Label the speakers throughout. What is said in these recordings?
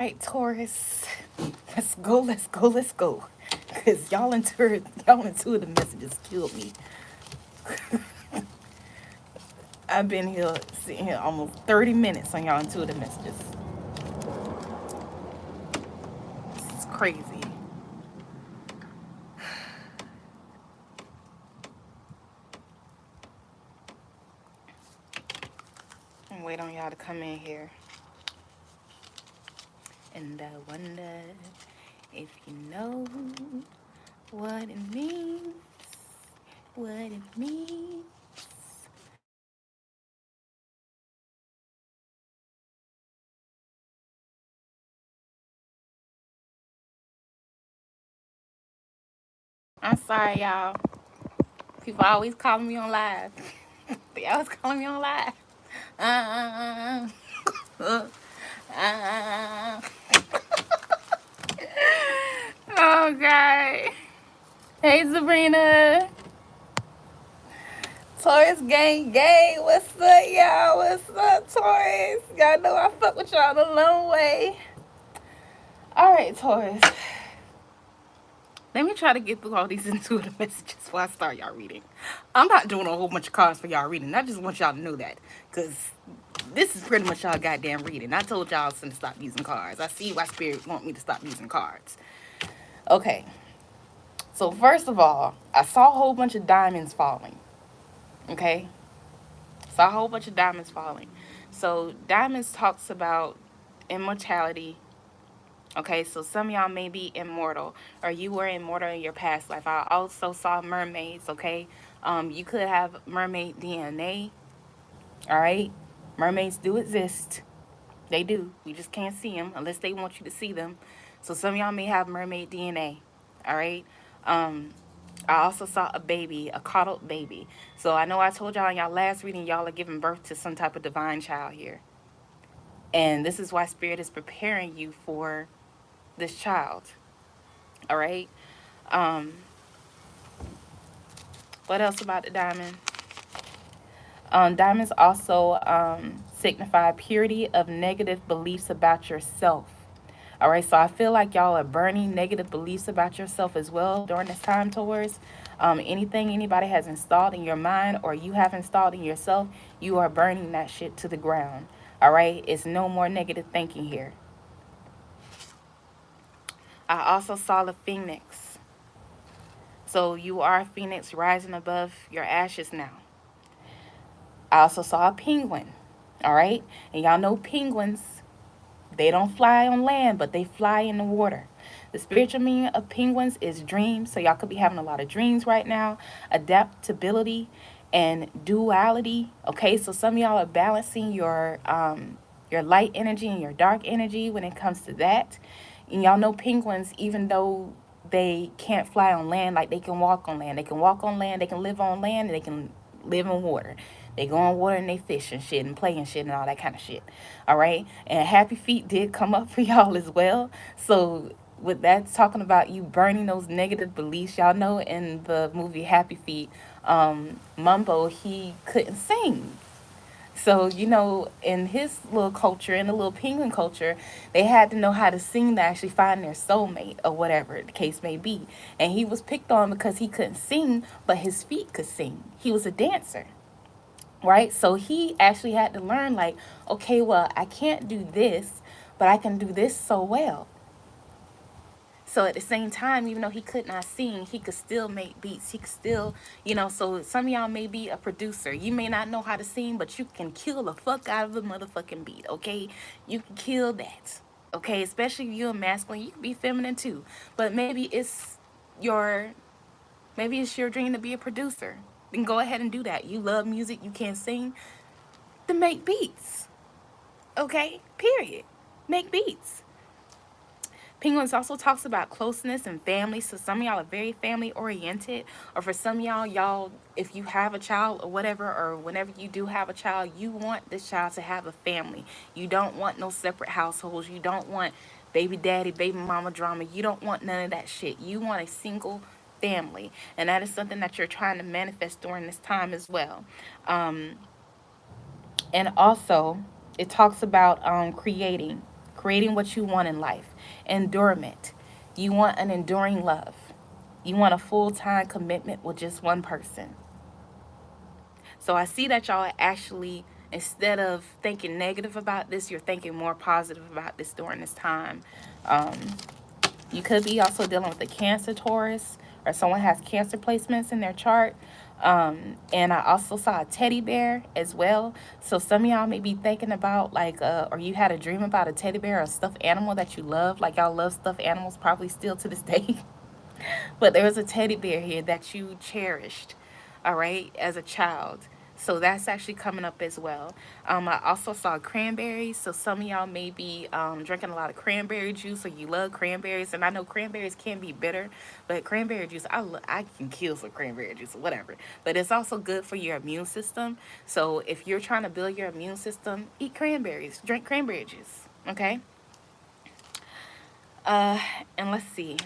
Speaker 1: right, Taurus. Let's go, let's go, let's go. Cause y'all intuitive messages killed me. I've been here sitting here almost 30 minutes on y'all intuitive messages. This is crazy. And wait on y'all to come in here. And I wonder if you know what it means. What it means. I'm sorry, y'all. People always calling me on live. They always calling me on live. Uh, uh, uh. Oh, God. Hey, Sabrina. Taurus gang gang. What's up, y'all? What's up, Taurus? Y'all know I fuck with y'all the long way. All right, Taurus. Let me try to get through all these intuitive messages before I start y'all reading. I'm not doing a whole bunch of cards for y'all reading. I just want y'all to know that. Because this is pretty much y'all goddamn reading. I told y'all to stop using cards. I see why Spirit want me to stop using cards. Okay. So first of all, I saw a whole bunch of diamonds falling. Okay? Saw a whole bunch of diamonds falling. So diamonds talks about immortality. Okay, so some of y'all may be immortal, or you were immortal in your past life. I also saw mermaids. Okay, you could have mermaid DNA. All right, mermaids do exist. They do. We just can't see them unless they want you to see them. So some of y'all may have mermaid DNA. All right. I also saw a baby, a coddled baby. So I know I told y'all in y'all last reading, y'all are giving birth to some type of divine child here, and this is why Spirit is preparing you for this child. All right. Um, what else about the diamond? Diamonds also signify purity of negative beliefs about yourself. All right, so I feel like y'all are burning negative beliefs about yourself as well during this time, Taurus. Anything anybody has installed in your mind or you have installed in yourself, you are burning that shit to the ground. All right, it's no more negative thinking here. I also saw the phoenix. So you are a phoenix rising above your ashes now. I also saw a penguin. All right. And y'all know penguins, they don't fly on land, but they fly in the water. The spiritual meaning of penguins is dreams. So y'all could be having a lot of dreams right now. Adaptability and duality. Okay. So some of y'all are balancing your light energy and your dark energy when it comes to that. And y'all know penguins, even though they can't fly on land, like they can walk on land. They can walk on land, they can live on land, and they can live in water. They go on water and they fish and shit and play and shit and all that kind of shit. All right. And Happy Feet did come up for y'all as well. So with that, talking about you burning those negative beliefs, y'all know in the movie Happy Feet, Mumbo, he couldn't sing. So, in his little culture, in the little penguin culture, they had to know how to sing to actually find their soulmate or whatever the case may be. And he was picked on because he couldn't sing, but his feet could sing. He was a dancer, right? So he actually had to learn, like, okay, well, I can't do this, but I can do this so well. So at the same time, even though he could not sing, he could still make beats. He could still, so some of y'all may be a producer. You may not know how to sing, but you can kill the fuck out of a motherfucking beat, okay? You can kill that, okay? Especially if you're masculine. You can be feminine too. But your maybe it's your dream to be a producer. Then go ahead and do that. You love music, you can't sing, then make beats. Okay? Period. Make beats. Penguins also talks about closeness and family. So some of y'all are very family oriented, or for some of y'all, if you have a child or whatever, or whenever you do have a child, you want this child to have a family. You don't want no separate households. You don't want baby daddy, baby mama drama. You don't want none of that shit. You want a single family, and that is something that you're trying to manifest during this time as well. And also, it talks about creating what you want in life. Endurement. You want an enduring love. You want a full-time commitment with just one person. So I see that y'all are actually, instead of thinking negative about this, you're thinking more positive about this during this time. You could be also dealing with a Cancer Taurus, or someone has Cancer placements in their chart. And I also saw a teddy bear as well. So some of y'all may be thinking about like, or you had a dream about a teddy bear or a stuffed animal that you love. Like y'all love stuffed animals probably still to this day. But there was a teddy bear here that you cherished, all right, as a child. So that's actually coming up as well. I also saw cranberries. So some of y'all may be drinking a lot of cranberry juice, or you love cranberries. And I know cranberries can be bitter, but cranberry juice, I can kill some cranberry juice or whatever. But it's also good for your immune system. So if you're trying to build your immune system, eat cranberries, drink cranberry juice, okay? And let's see.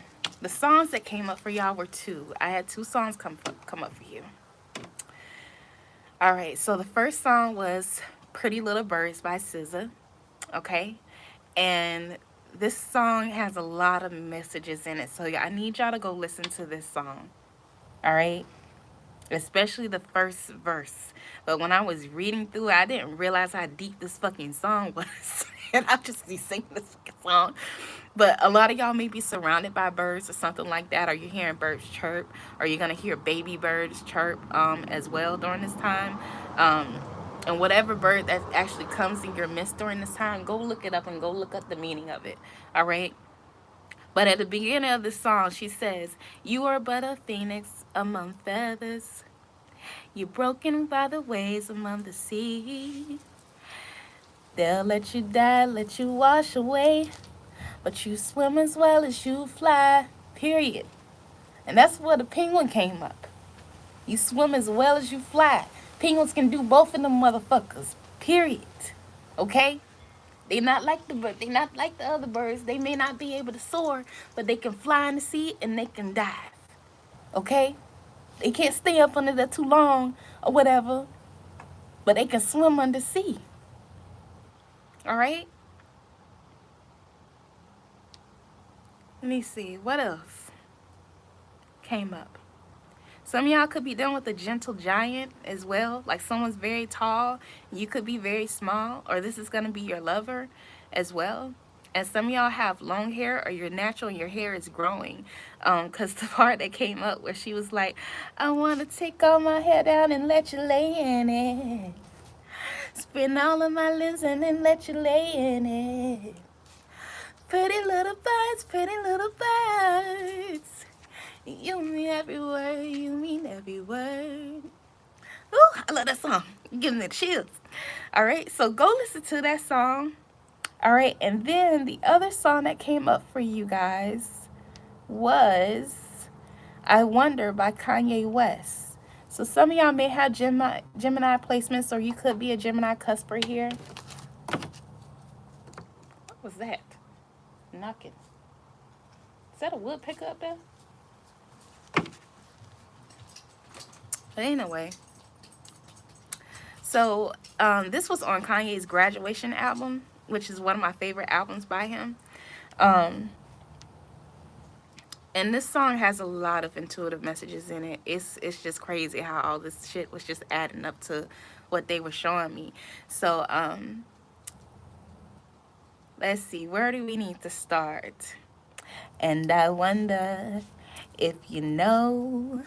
Speaker 1: The songs that came up for y'all were two. I had two songs come up for you. All right, so the first song was Pretty Little Birds by SZA, okay? And this song has a lot of messages in it, so I need y'all to go listen to this song, all right? Especially the first verse. But when I was reading through it, I didn't realize how deep this fucking song was. And I just be singing this fucking song. But a lot of y'all may be surrounded by birds or something like that, or you're hearing birds chirp, or you're going to hear baby birds chirp as well during this time. And whatever bird that actually comes in your midst during this time, go look it up and go look up the meaning of it, all right? But at the beginning of the song, she says, "You are but a phoenix among feathers. You're broken by the waves among the sea. They'll let you die, let you wash away, but you swim as well as you fly," period. And that's where the penguin came up. You swim as well as you fly. Penguins can do both of them motherfuckers, period. Okay? They not like the other birds. They may not be able to soar, but they can fly in the sea and they can dive. Okay? They can't stay up under there too long or whatever, but they can swim under sea. All right? Let me see. What else came up? Some of y'all could be dealing with a gentle giant as well. Like someone's very tall. You could be very small. Or this is going to be your lover as well. And some of y'all have long hair, or you're natural and your hair is growing. Because the part that came up where she was like, "I want to take all my hair down and let you lay in it. Spin all of my limbs and then let you lay in it. Pretty little birds, pretty little birds. You mean every word, you mean every word." Ooh, I love that song. Giving me the chills. All right, so go listen to that song. All right, and then the other song that came up for you guys was "I Wonder" by Kanye West. So some of y'all may have Gemini placements, or you could be a Gemini cusper here. What was that? Knocking. Is that a woodpecker up there? But anyway, so this was on Kanye's Graduation album, which is one of my favorite albums by him. And this song has a lot of intuitive messages in it. It's just crazy how all this shit was just adding up to what they were showing me. So let's see, where do we need to start? And I wonder if you know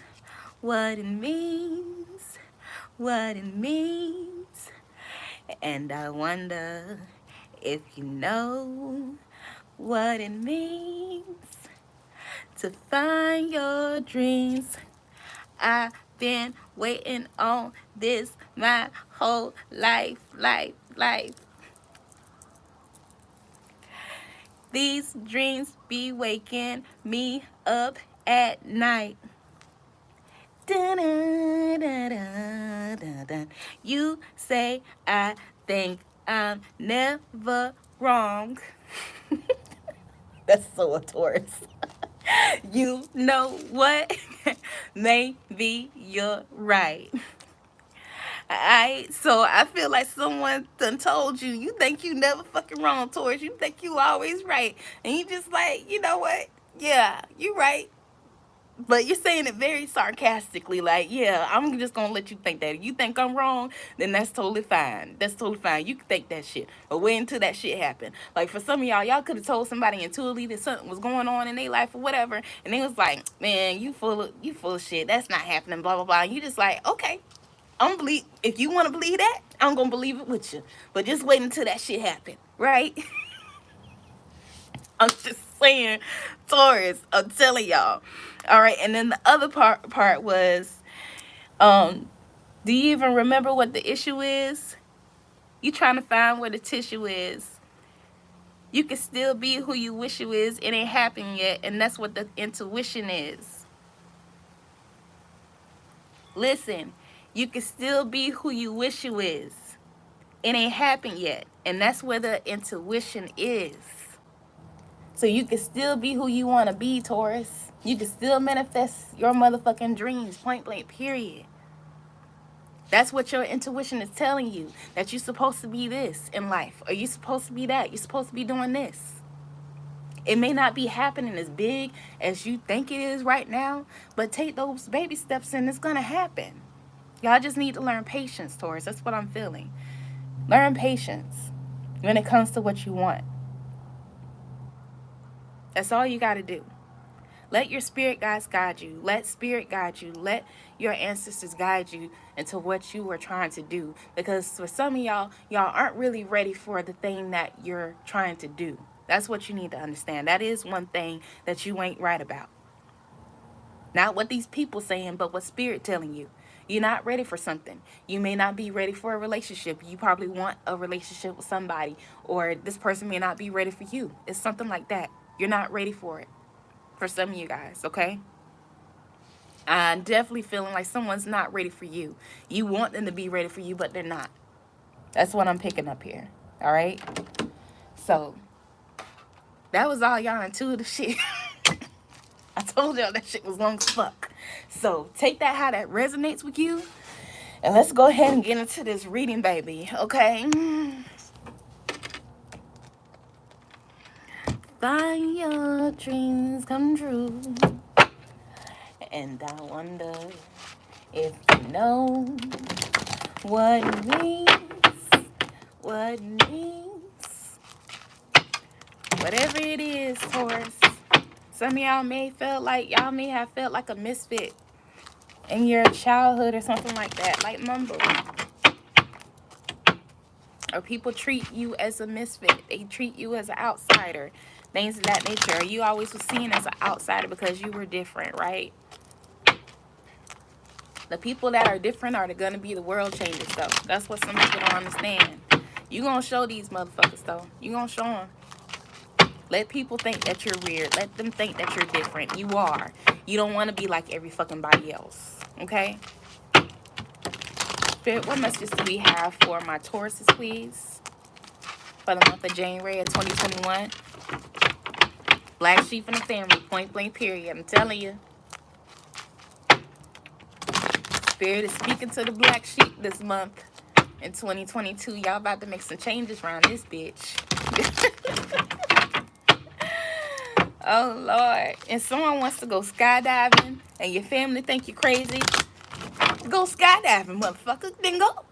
Speaker 1: what it means, what it means. And I wonder if you know what it means to find your dreams. I've been waiting on this my whole life. These dreams be waking me up at night. Dun, dun, dun, dun, dun. You say I think I'm never wrong. That's so a Taurus. You know what? Maybe you're right. Alright, so I feel like someone done told you, you think you never fucking wrong, Taurus. You think you always right. And you just like, you know what? Yeah, you right. But you're saying it very sarcastically, like, yeah, I'm just gonna let you think that. If you think I'm wrong, then that's totally fine. That's totally fine. You can think that shit. But wait until that shit happen. Like for some of y'all could have told somebody intuitively that something was going on in their life or whatever, and they was like, man, you full of shit. That's not happening, blah blah blah. And you just like, okay, I'm gonna believe if you wanna believe that, I'm gonna believe it with you. But just wait until that shit happen, right? I'm just saying, Taurus, I'm telling y'all. All right, and then the other part was, do you even remember what the issue is? You trying to find where the tissue is. You can still be who you wish you is. It ain't happened yet, and that's what the intuition is. Listen, you can still be who you wish you is. It ain't happened yet, and that's where the intuition is. So you can still be who you want to be, Taurus. You can still manifest your motherfucking dreams, point blank, period. That's what your intuition is telling you, that you're supposed to be this in life, or you're supposed to be that. You're supposed to be doing this. It may not be happening as big as you think it is right now, but take those baby steps and it's going to happen. Y'all just need to learn patience, Taurus. That's what I'm feeling. Learn patience when it comes to what you want. That's all you got to do. Let your spirit guides guide you. Let spirit guide you. Let your ancestors guide you into what you are trying to do. Because for some of y'all aren't really ready for the thing that you're trying to do. That's what you need to understand. That is one thing that you ain't right about. Not what these people saying, but what spirit telling you. You're not ready for something. You may not be ready for a relationship. You probably want a relationship with somebody. Or this person may not be ready for you. It's something like that. You're not ready for it. For some of you guys, okay? I'm definitely feeling like someone's not ready for you. You want them to be ready for you, but they're not. That's what I'm picking up here. All right? So, that was all y'all intuitive shit. I told y'all that shit was long as fuck. So, take that how that resonates with you. And let's go ahead and get into this reading, baby. Okay? Find your dreams come true. And I wonder if you know what it means. Whatever it is, Taurus. Some of y'all may have felt like a misfit in your childhood or something like that, like Mumble. Or people treat you as a misfit. They treat you as an outsider. Things of that nature. Or you always was seen as an outsider because you were different, right? The people that are different are going to be the world changers, though. That's what some people don't understand. You going to show these motherfuckers, though. You going to show them. Let people think that you're weird. Let them think that you're different. You are. You don't want to be like every fucking body else. Okay? Spirit, what messages do we have for my Tauruses, please? For the month of January of 2021. Black sheep in the family. Point blank, period. I'm telling you. Spirit is speaking to the black sheep this month in 2022. Y'all about to make some changes around this bitch. Oh, Lord. And someone wants to go skydiving and your family think you're crazy. Go skydiving, motherfucker. Then go.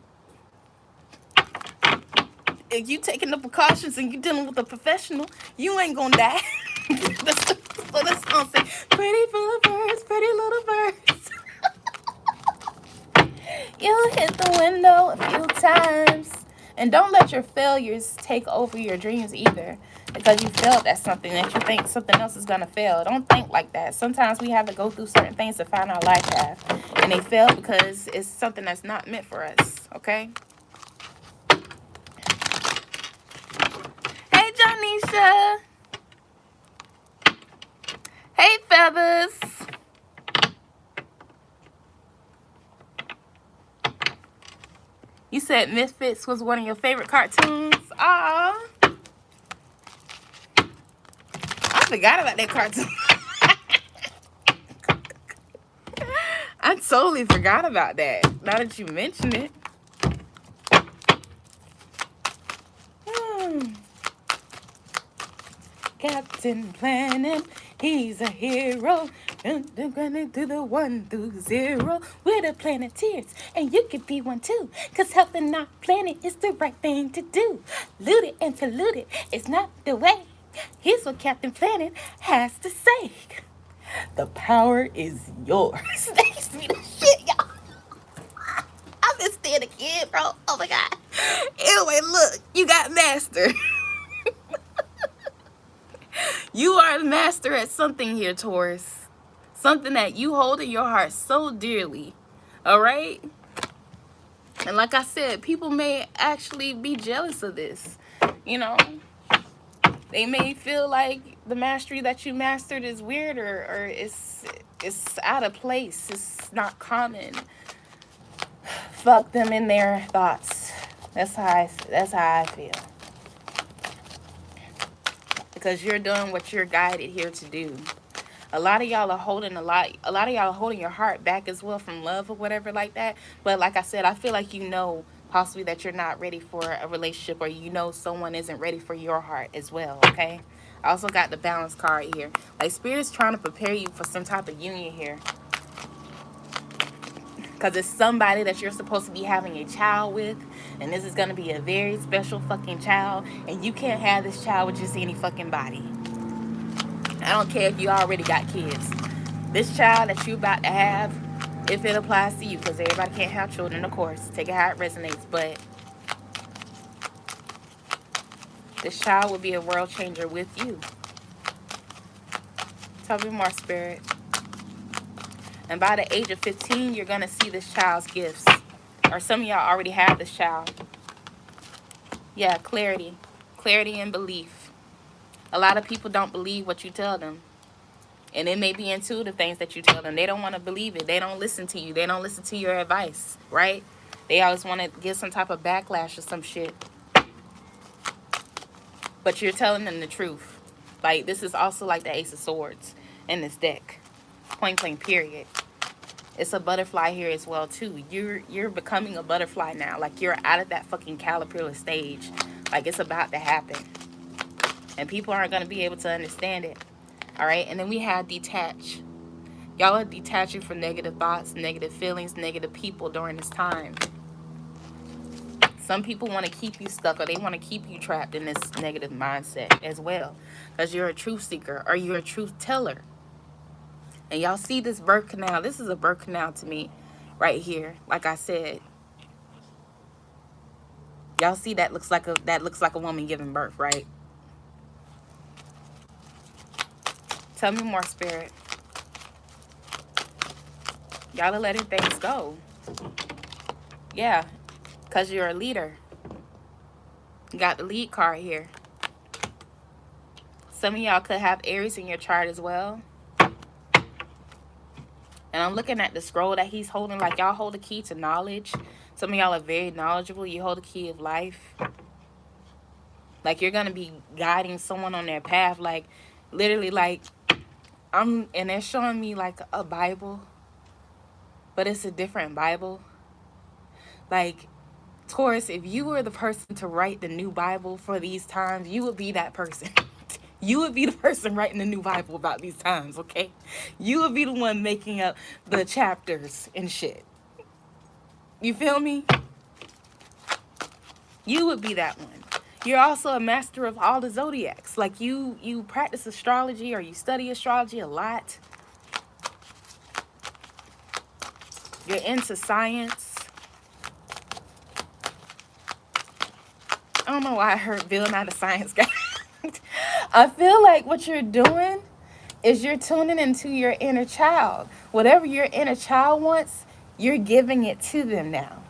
Speaker 1: If you taking the precautions and you dealing with a professional, you ain't gonna die. That's what the song say. Pretty little birds, pretty little birds. You hit the window a few times. And don't let your failures take over your dreams either. Because you failed at something that you think something else is going to fail. Don't think like that. Sometimes we have to go through certain things to find our life path. And they fail because it's something that's not meant for us. Okay? Hey, Jonisha. Hey, Feathers. You said Misfits was one of your favorite cartoons. Aw. I forgot about that cartoon. I totally forgot about that. Now that you mention it. Captain Planet, he's a hero. Running through the 1 through 0. We're the Planeteers, and you can be one too. Cause helping our planet is the right thing to do. Loot it and pollute it is not the way. Here's what Captain Planet has to say. The power is yours. Thanks me the shit, y'all. I'm just staying a kid, bro. Oh my god. Anyway, look, you got master. You are the master at something here, Taurus. Something that you hold in your heart so dearly. All right? And like I said, people may actually be jealous of this. You know, they may feel like the mastery that you mastered is weird, or it's out of place. It's not common. Fuck them in their thoughts. That's how I feel. Because you're doing what you're guided here to do. A lot of y'all are holding your heart back as well from love or whatever like that. But like I said, I feel like you know possibly that you're not ready for a relationship, or you know someone isn't ready for your heart as well, okay? I also got the balance card here. Like Spirit's trying to prepare you for some type of union here. Because it's somebody that you're supposed to be having a child with. And this is going to be a very special fucking child. And you can't have this child with just any fucking body. I don't care if you already got kids. This child that you're about to have, if it applies to you, because everybody can't have children, of course. Take it how it resonates. But this child will be a world changer with you. Tell me more, Spirit. And by the age of 15, you're going to see this child's gifts. Or some of y'all already have this child. Yeah, clarity. Clarity and belief. A lot of people don't believe what you tell them. And it may be intuitive things that you tell them. They don't want to believe it. They don't listen to you. They don't listen to your advice, right? They always want to give some type of backlash or some shit. But you're telling them the truth. Like, this is also like the Ace of Swords in this deck. Point blank, period. It's a butterfly here as well, too. You're becoming a butterfly now. Like, you're out of that fucking caterpillar stage. Like, it's about to happen. And people aren't going to be able to understand it. All right? And then we have detach. Y'all are detaching from negative thoughts, negative feelings, negative people during this time. Some people want to keep you stuck, or they want to keep you trapped in this negative mindset as well. Because you're a truth seeker, or you're a truth teller. And y'all see this birth canal. This is a birth canal to me right here. Like I said. Y'all see that looks like a woman giving birth, right? Tell me more, Spirit. Y'all are letting things go. Yeah. Because you're a leader. You got the lead card here. Some of y'all could have Aries in your chart as well. And I'm looking at the scroll that he's holding. Like, y'all hold the key to knowledge. Some of y'all are very knowledgeable. You hold the key of life. Like, you're going to be guiding someone on their path. Like, literally, like, and they're showing me, like, a Bible. But it's a different Bible. Like, Taurus, if you were the person to write the new Bible for these times, you would be that person. You would be the person writing the new Bible about these times, okay? You would be the one making up the chapters and shit. You feel me? You would be that one. You're also a master of all the zodiacs. Like, you practice astrology, or you study astrology a lot. You're into science. I don't know why I heard Bill, not a science guy. I feel like what you're doing is you're tuning into your inner child. Whatever your inner child wants, you're giving it to them now.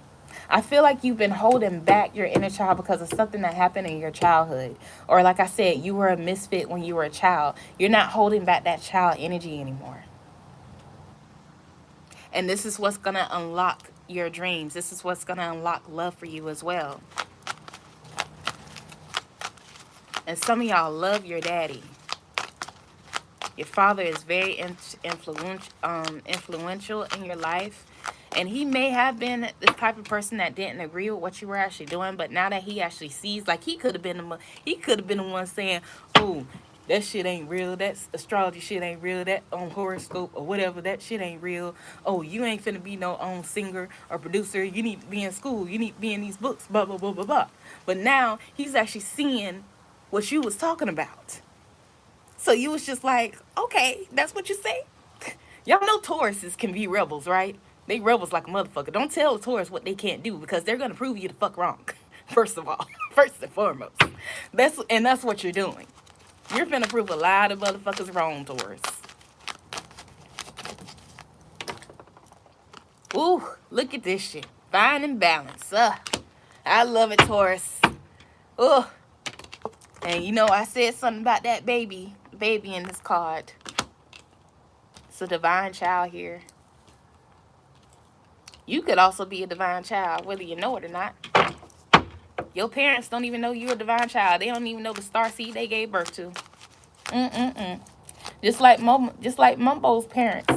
Speaker 1: I feel like you've been holding back your inner child because of something that happened in your childhood. Or like I said, you were a misfit when you were a child. You're not holding back that child energy anymore. And this is what's going to unlock your dreams. This is what's going to unlock love for you as well. And some of y'all love your daddy. Your father is very influential in your life. And he may have been the type of person that didn't agree with what you were actually doing. But now that he actually sees, like, he could have been the one saying, "Oh, That shit ain't real. That astrology shit ain't real. That horoscope or whatever, that shit ain't real. Oh, you ain't finna be no singer or producer. You need to be in school. You need to be in these books. Blah blah blah blah blah. But now he's actually seeing what you was talking about. So you was just like, okay, that's what you say. Y'all know Tauruses can be rebels, right? They rebels like a motherfucker. Don't tell a Taurus what they can't do because they're gonna prove you the fuck wrong. First of all, first and foremost, that's what you're doing. You're finna prove a lot of motherfuckers wrong, Taurus. Ooh, look at this shit. Fine and balanced. I love it, Taurus. Ugh. And you know, I said something about that baby in this card. It's a divine child here. You could also be a divine child, whether you know it or not. Your parents don't even know you're a divine child. They don't even know the star seed they gave birth to. Just like Mumbo's parents.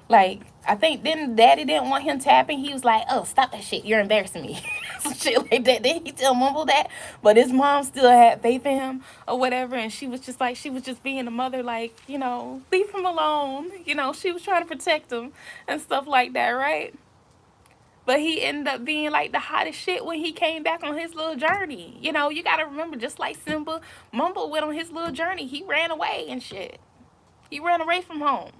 Speaker 1: Like, I think then daddy didn't want him tapping. He was like, oh, stop that shit. You're embarrassing me. Some shit like that. Didn't he tell Mumbo that? But his mom still had faith in him or whatever. And she was just being a mother, like, you know, leave him alone. You know, she was trying to protect him and stuff like that, right? But he ended up being like the hottest shit when he came back on his little journey. You know, you got to remember, just like Simba, Mumbo went on his little journey. He ran away and shit. He ran away from home.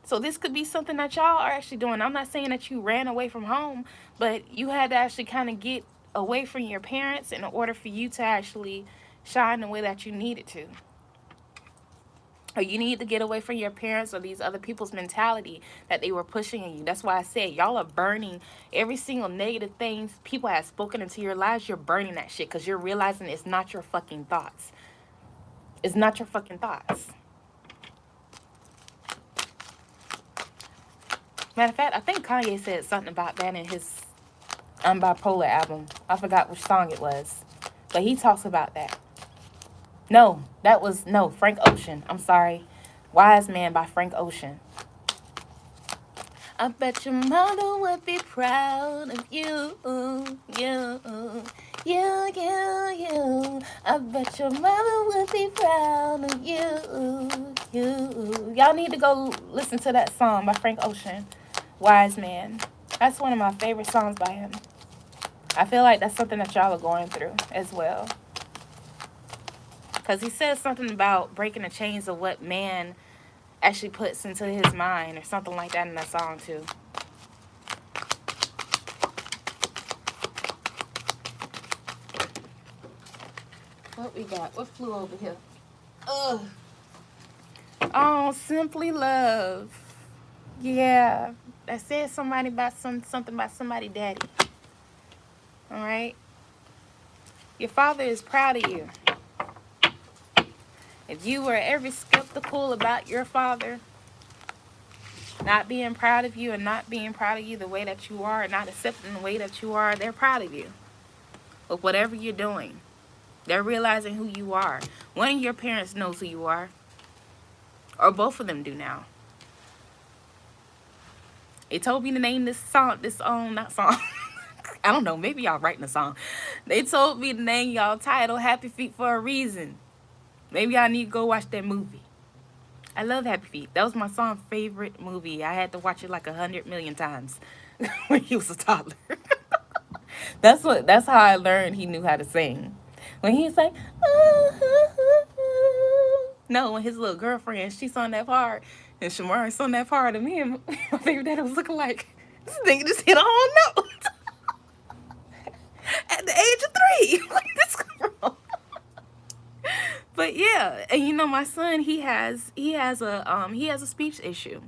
Speaker 1: So this could be something that y'all are actually doing. I'm not saying that you ran away from home, but you had to actually kind of get away from your parents in order for you to actually shine the way that you needed to. Or you need to get away from your parents or these other people's mentality that they were pushing in you. That's why I said y'all are burning every single negative things people have spoken into your lives. You're burning that shit because you're realizing it's not your fucking thoughts. It's not your fucking thoughts. Matter of fact, I think Kanye said something about that in his Unbipolar album. I forgot which song it was. But he talks about that. No, Frank Ocean. I'm sorry. Wise Man by Frank Ocean. I bet your mother would be proud of you. You. I bet your mother would be proud of you. Y'all need to go listen to that song by Frank Ocean. Wise Man. That's one of my favorite songs by him. I feel like that's something that y'all are going through as well. Because he says something about breaking the chains of what man actually puts into his mind or something like that in that song too. What we got? What flew over here? Ugh. Oh, Simply Love. Yeah. I said something about somebody daddy. Alright? Your father is proud of you. If you were ever skeptical about your father not being proud of you and not being proud of you the way that you are and not accepting the way that you are, they're proud of you. With whatever you're doing. They're realizing who you are. One of your parents knows who you are. Or both of them do now. They told me to name this song, not song. I don't know, maybe y'all writing a song. They told me to name y'all title Happy Feet for a reason. Maybe y'all need to go watch that movie. I love Happy Feet. That was my son's favorite movie. I had to watch it like 100 million times when he was a toddler. That's how I learned he knew how to sing. When he's like, no, when his little girlfriend, she sung that part, and Shamar sung that part, and me and my favorite dad was looking like, this nigga just hit a whole note at the age of 3. Like, this girl. But yeah, and you know, my son, he has a speech issue,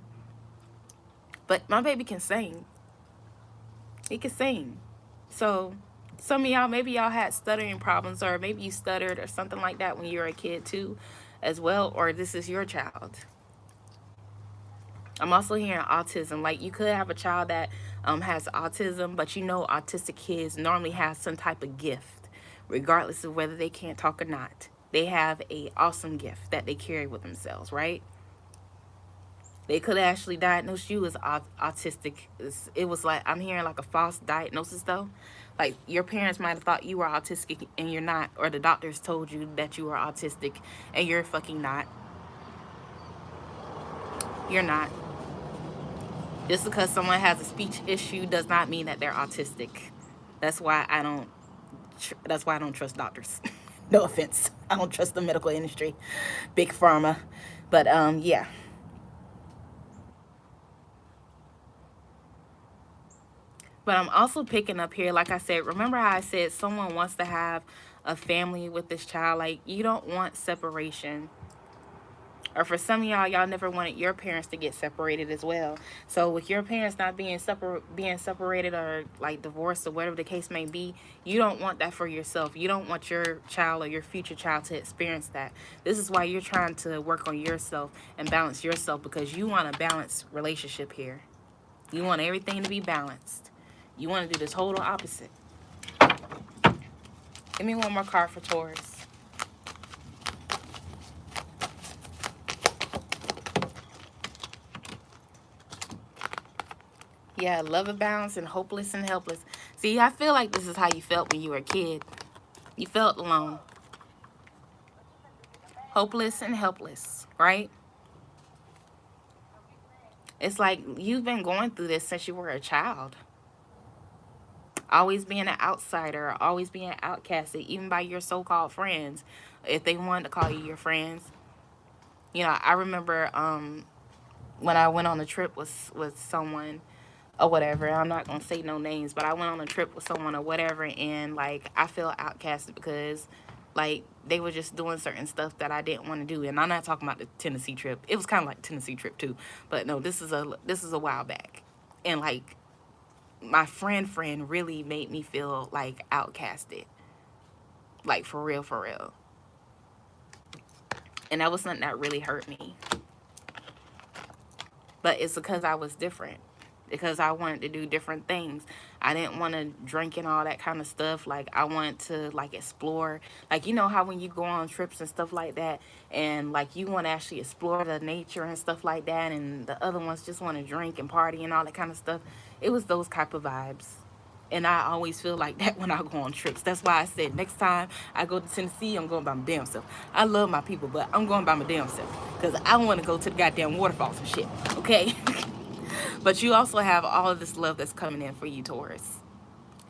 Speaker 1: but my baby can sing. He can sing. So some of y'all, maybe y'all had stuttering problems, or maybe you stuttered or something like that when you were a kid too, as well, or this is your child. I'm also hearing autism. Like, you could have a child that has autism, but you know autistic kids normally have some type of gift, regardless of whether they can't talk or not. They have a awesome gift that they carry with themselves, right? They could actually diagnose you as autistic. It was like, I'm hearing like a false diagnosis though. Like, your parents might have thought you were autistic and you're not, or the doctors told you that you were autistic and you're fucking not. You're not. Just because someone has a speech issue does not mean that they're autistic. That's why I don't. That's why I don't trust doctors. No offense. I don't trust the medical industry, big pharma, but yeah. But I'm also picking up here, like I said, remember how I said someone wants to have a family with this child? Like, you don't want separation. Or for some of y'all never wanted your parents to get separated as well. So with your parents not being separated or like divorced or whatever the case may be, you don't want that for yourself. You don't want your child or your future child to experience that. This is why you're trying to work on yourself and balance yourself, because you want a balanced relationship here. You want everything to be balanced. You want to do the total opposite. Give me one more card for Taurus. Yeah, love of balance and hopeless and helpless. See, I feel like this is how you felt when you were a kid. You felt alone. Hopeless and helpless, right? It's like you've been going through this since you were a child. Always being an outsider, always being outcasted, even by your so-called friends, if they wanted to call you your friends. You know, I remember when I went on a trip with someone or whatever. I'm not gonna say no names, but I went on a trip with someone or whatever, and like I felt outcasted because like they were just doing certain stuff that I didn't want to do. And I'm not talking about the Tennessee trip. It was kind of like Tennessee trip too, but no, this is a while back, and like my friend really made me feel like outcasted, like for real, for real. And that was something that really hurt me. But it's because I was different, because I wanted to do different things. I didn't want to drink and all that kind of stuff. Like, I wanted to like explore. Like, you know how when you go on trips and stuff like that, and like you want to actually explore the nature and stuff like that, and the other ones just want to drink and party and all that kind of stuff. It was those type of vibes. And I always feel like that when I go on trips. That's why I said next time I go to Tennessee, I'm going by my damn self. I love my people, but I'm going by my damn self, because I want to go to the goddamn waterfalls and shit, okay? But you also have all of this love that's coming in for you, Taurus.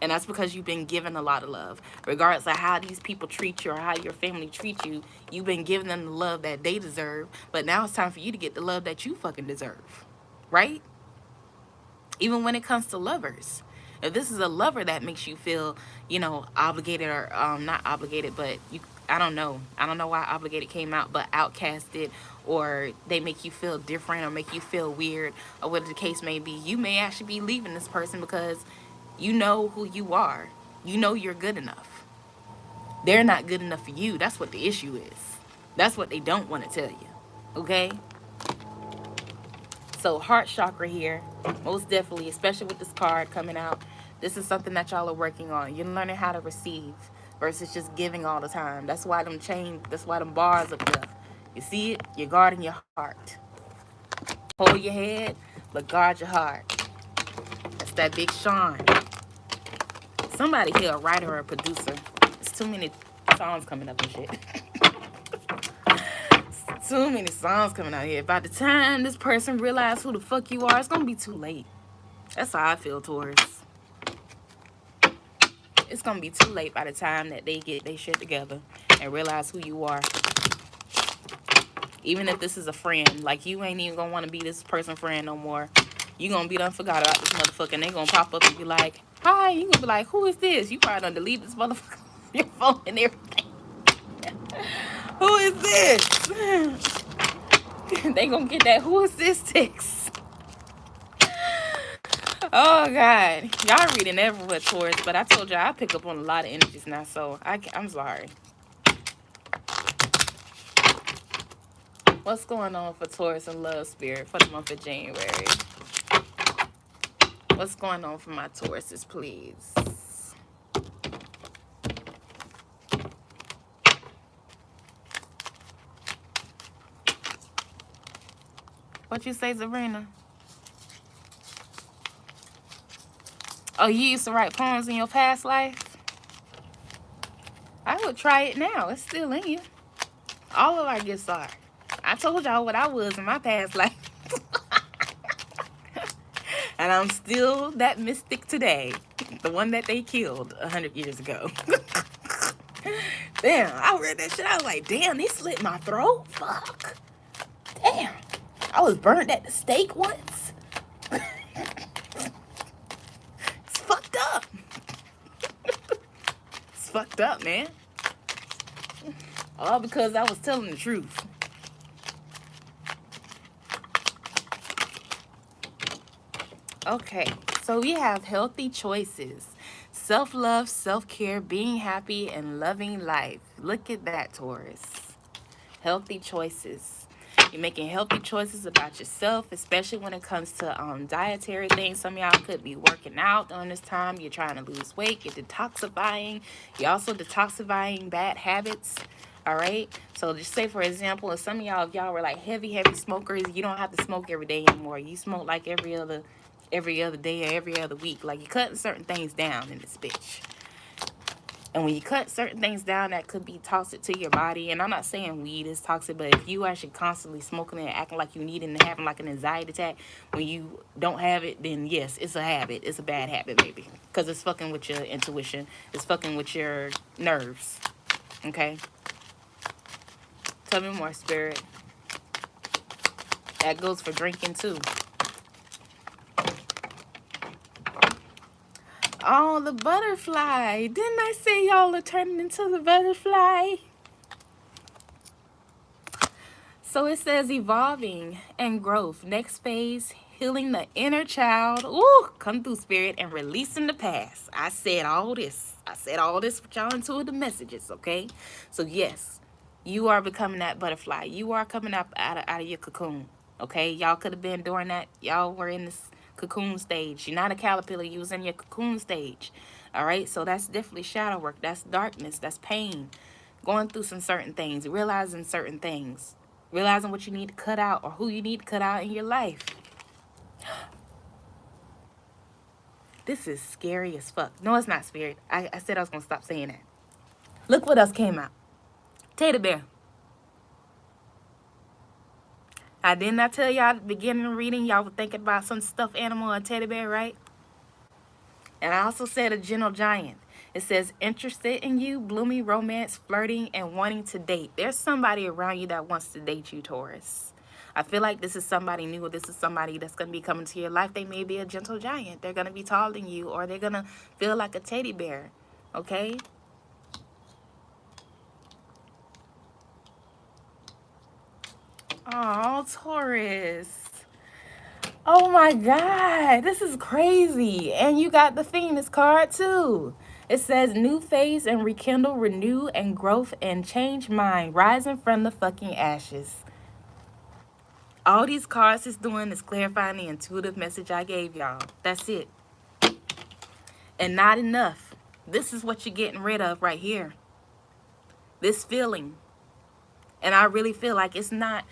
Speaker 1: And that's because you've been given a lot of love. Regardless of how these people treat you or how your family treats you, you've been giving them the love that they deserve. But now it's time for you to get the love that you fucking deserve, right? Even when it comes to lovers. If this is a lover that makes you feel, you know, obligated, or not obligated, but you, I don't know why obligated came out, but outcasted, or they make you feel different or make you feel weird, or whatever the case may be, you may actually be leaving this person because you know who you are. You know you're good enough. They're not good enough for you. That's what the issue is. That's what they don't want to tell you. Okay? So heart chakra here, most definitely, especially with this card coming out, this is something that y'all are working on. You're learning how to receive versus just giving all the time. That's why that's why them bars up there. You see it? You're guarding your heart. Hold your head, but guard your heart. That's that Big Sean. Somebody here, a writer or a producer. It's too many songs coming up and shit. Too many songs coming out here. By the time this person realizes who the fuck you are, it's gonna be too late. That's how I feel, Taurus. It's gonna be too late by the time that they get their shit together and realize who you are. Even if this is a friend, like, you ain't even gonna want to be this person friend no more. You gonna be done forgot about this motherfucker, and they gonna pop up and be like, hi. You gonna be like, who is this? You probably done delete this motherfucker on your phone and everything. Who is this? They gonna get that who is this text. Oh God, y'all reading everywhere, Taurus, but I told y'all I pick up on a lot of energies now, so I'm sorry. What's going on for Taurus and love spirit for the month of January? What's going on for my Tauruses, please? What you say, Zarina? Oh, you used to write poems in your past life? I would try it now. It's still in you. All of our gifts are. I told y'all what I was in my past life. And I'm still that mystic today. The one that they killed 100 years ago. Damn, I read that shit. I was like, damn, they slit my throat? Fuck. Damn. I was burnt at the stake once. It's fucked up. It's fucked up, man. All because I was telling the truth. Okay, so we have healthy choices. Self-love, self-care, being happy, and loving life. Look at that, Taurus. Healthy choices. You're making healthy choices about yourself, especially when it comes to dietary things. Some of y'all could be working out during this time. You're trying to lose weight. You're detoxifying. You're also detoxifying bad habits. All right. So just say, for example, if some of y'all, if y'all were like heavy smokers, you don't have to smoke every day anymore. You smoke like every other day or every other week. Like, you're cutting certain things down in this bitch. And when you cut certain things down, that could be toxic to your body. And I'm not saying weed is toxic, but if you actually constantly smoking and acting like you need it and having like an anxiety attack when you don't have it, then yes, it's a habit. It's a bad habit, maybe. Because it's fucking with your intuition. It's fucking with your nerves. Okay? Tell me more, Spirit. That goes for drinking, too. Oh, the butterfly. Didn't I say y'all are turning into the butterfly? So it says evolving and growth. Next phase, healing the inner child. Ooh, come through, Spirit, and releasing the past. I said all this. I said all this with y'all intuitive messages, okay? So yes, you are becoming that butterfly. You are coming up out of your cocoon, okay? Y'all could have been doing that. Y'all were in this cocoon stage. You're not a caterpillar. You was in your cocoon stage, all right? So that's definitely shadow work. That's darkness. That's pain. Going through some certain things. Realizing certain things. Realizing what you need to cut out or who you need to cut out in your life. This is scary as fuck. No, it's not, Spirit. I said I was going to stop saying that. Look what else came out. Teddy bear. I did not tell y'all at the beginning of reading, y'all were thinking about some stuffed animal or teddy bear, right? And I also said a gentle giant. It says interested in you, blooming romance, flirting, and wanting to date. There's somebody around you that wants to date you, Taurus. I feel like this is somebody new, or this is somebody that's going to be coming to your life. They may be a gentle giant. They're going to be taller than you, or they're going to feel like a teddy bear, okay? Oh, Taurus. Oh my God, this is crazy. And you got the Phoenix card too. It says new phase and rekindle, renew and growth and change mind, rising from the fucking ashes. All these cards is doing is clarifying the intuitive message I gave y'all. That's it. And not enough. This is what you're getting rid of right here. This feeling. And I really feel like it's not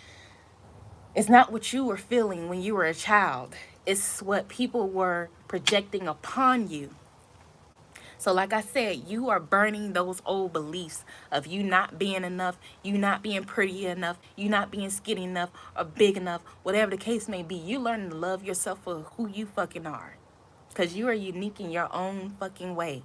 Speaker 1: what you were feeling when you were a child. It's what people were projecting upon you. So like I said, you are burning those old beliefs of you not being enough, you not being pretty enough, you not being skinny enough or big enough, whatever the case may be. You learning to love yourself for who you fucking are. Because you are unique in your own fucking way.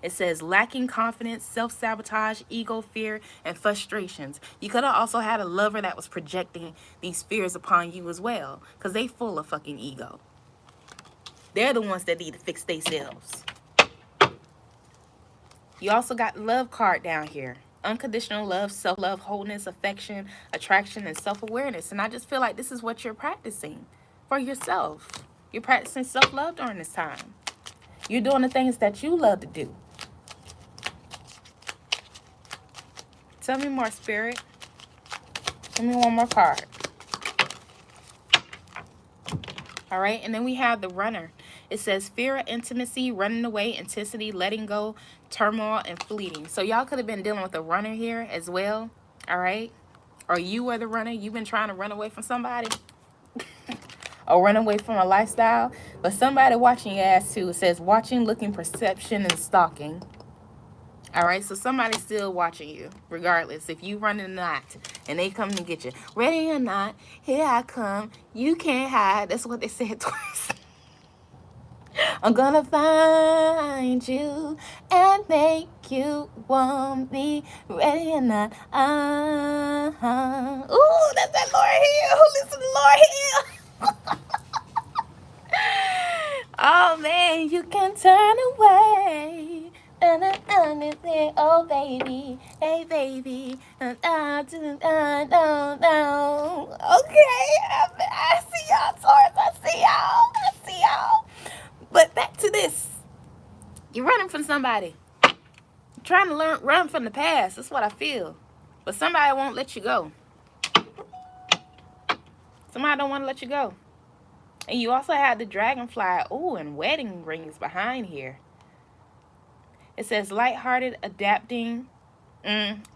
Speaker 1: It says lacking confidence, self-sabotage, ego, fear, and frustrations. You could have also had a lover that was projecting these fears upon you as well. Because they full of fucking ego. They're the ones that need to fix themselves. You also got the love card down here. Unconditional love, self-love, wholeness, affection, attraction, and self-awareness. And I just feel like this is what you're practicing for yourself. You're practicing self-love during this time. You're doing the things that you love to do. Tell me more, Spirit. Give me one more card. All right, and then we have the runner. It says fear of intimacy, running away, intensity, letting go, turmoil, and fleeting. So y'all could have been dealing with a runner here as well. All right, or you were the runner. You've been trying to run away from somebody. or run away from a lifestyle, but somebody watching your ass too. It says watching, looking, perception, and stalking. All right, so somebody's still watching you, regardless if you run or not, and they come to get you. Ready or not, here I come. You can't hide. That's what they said twice. I'm gonna find you and make you want me. Ready or not, Ooh, that's that Lauryn Hill. Who listens to Lauryn Hill? Oh man, you can turn away. Oh baby, hey baby, no. Okay, I see y'all, Taurus. I see y'all. But back to this. You're running from somebody. You're trying to run from the past. That's what I feel. But somebody won't let you go. Somebody don't want to let you go. And you also had the Dragonfly. Ooh, and wedding rings behind here. It says lighthearted, adapting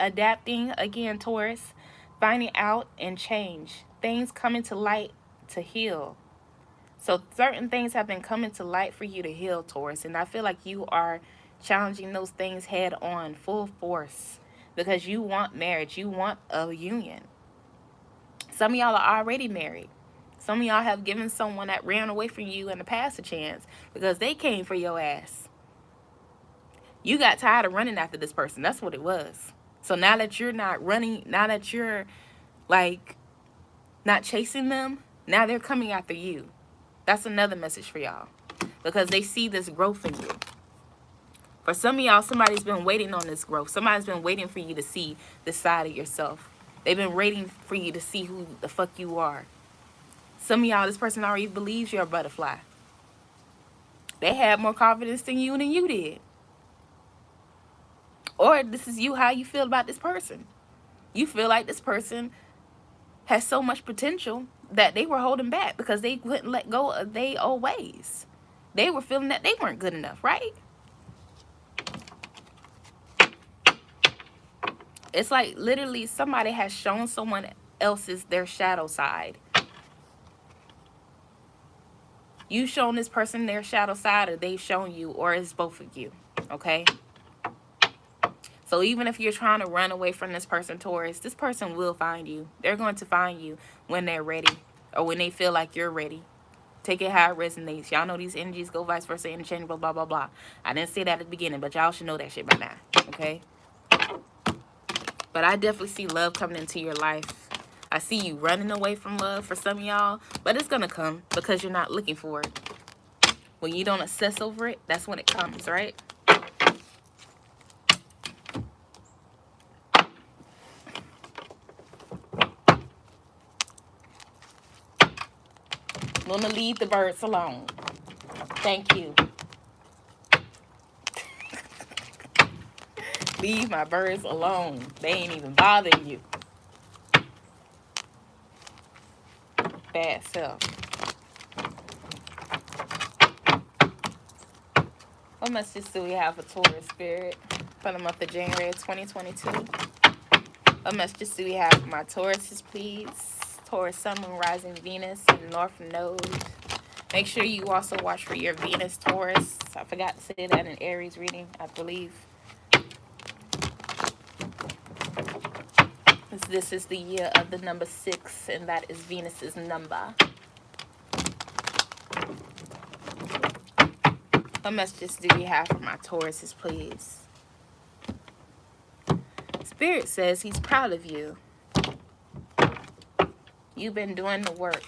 Speaker 1: again, Taurus, finding out and change. Things coming to light to heal. So certain things have been coming to light for you to heal, Taurus. And I feel like you are challenging those things head on, full force. Because you want marriage. You want a union. Some of y'all are already married. Some of y'all have given someone that ran away from you in the past a chance because they came for your ass. You got tired of running after this person. That's what it was. So now that you're not running, now that you're like not chasing them, now they're coming after you. That's another message for y'all because they see this growth in you. For some of y'all, somebody's been waiting on this growth. Somebody's been waiting for you to see this side of yourself. They've been waiting for you to see who the fuck you are. Some of y'all, this person already believes you're a butterfly. They had more confidence in you than you did. Or this is you, how you feel about this person. You feel like this person has so much potential that they were holding back because they wouldn't let go of their old ways. They were feeling that they weren't good enough, right? It's like literally somebody has shown someone else's their shadow side. You've shown this person their shadow side, or they've shown you, or it's both of you, okay? So even if you're trying to run away from this person, Taurus, this person will find you. They're going to find you when they're ready or when they feel like you're ready. Take it how it resonates. Y'all know these energies go vice versa, interchangeable, blah, blah, blah. I didn't say that at the beginning, but y'all should know that shit by now, okay? But I definitely see love coming into your life. I see you running away from love for some of y'all, but it's going to come because you're not looking for it. When you don't obsess over it, that's when it comes, right? I'm going to leave the birds alone. Thank you. Leave my birds alone. They ain't even bothering you. Bad self. What message do we have for Taurus spirit for the month of January 2022? What message do we have for my Tauruses, please? Taurus, Sun, Moon, Rising, Venus, and North Node. Make sure you also watch for your Venus, Taurus. I forgot to say that in Aries reading, I believe. This is the year of the number 6, and that is Venus's number. What messages do we have for my Tauruses, please? Spirit says he's proud of you. You've been doing the work.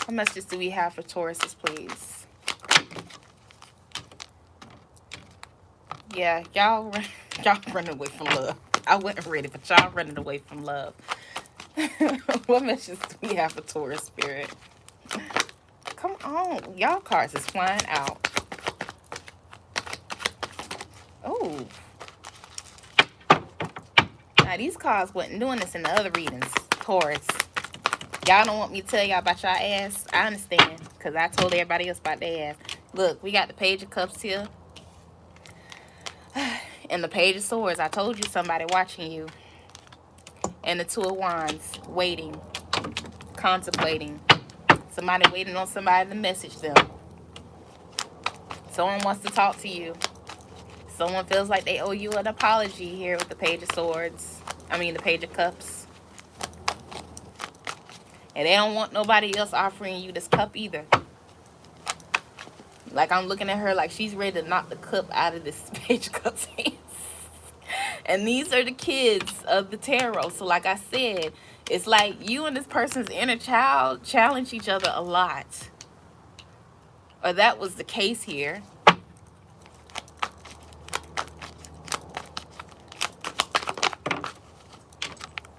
Speaker 1: What messages do we have for Tauruses, please? Yeah, y'all running away from love. I wasn't ready, but y'all running away from love. What messages do we have for Taurus spirit? Come on. Y'all cards is flying out. Oh. Now, these cards wasn't doing this in the other readings, Taurus. Y'all don't want me to tell y'all about y'all ass. I understand, because I told everybody else about their ass. Look, we got the Page of Cups here. And the Page of Swords. I told you somebody watching you. And the Two of Wands, waiting, contemplating. Somebody waiting on somebody to message them. Someone wants to talk to you. Someone feels like they owe you an apology here with the Page of Swords. I mean, the Page of Cups. And they don't want nobody else offering you this cup either. Like, I'm looking at her like she's ready to knock the cup out of this Page of Cups hands. And these are the kids of the tarot. So like I said, it's like you and this person's inner child challenge each other a lot. Or that was the case here.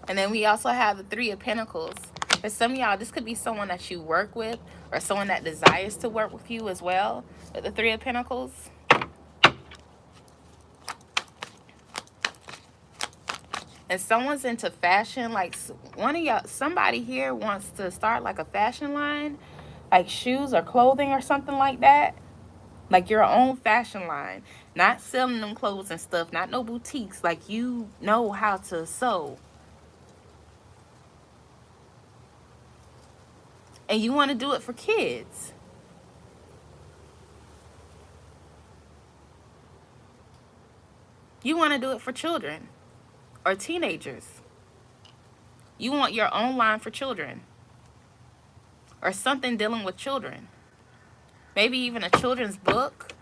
Speaker 1: And then we also have the Three of Pentacles. For some of y'all, this could be someone that you work with or someone that desires to work with you as well. With the Three of Pentacles. And someone's into fashion. Like one of y'all, somebody here wants to start like a fashion line. Like shoes or clothing or something like that. Like your own fashion line. Not selling them clothes and stuff. Not no boutiques. Like you know how to sew. And you want to do it for kids. You want to do it for children or teenagers. You want your own line for children or something dealing with children. Maybe even a children's book.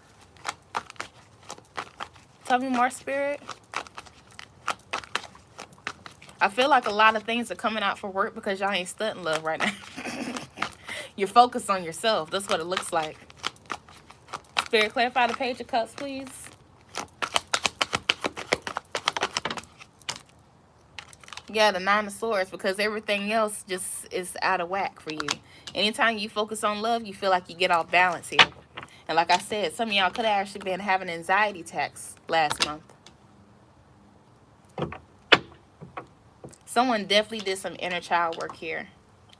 Speaker 1: Tell me more, Spirit. I feel like a lot of things are coming out for work because y'all ain't studying love right now. You're focused on yourself. That's what it looks like. Spirit, clarify the Page of Cups, please. Yeah, the Nine of Swords, because everything else just is out of whack for you. Anytime you focus on love, you feel like you get off balance here. And like I said, some of y'all could have actually been having anxiety attacks last month. Someone definitely did some inner child work here.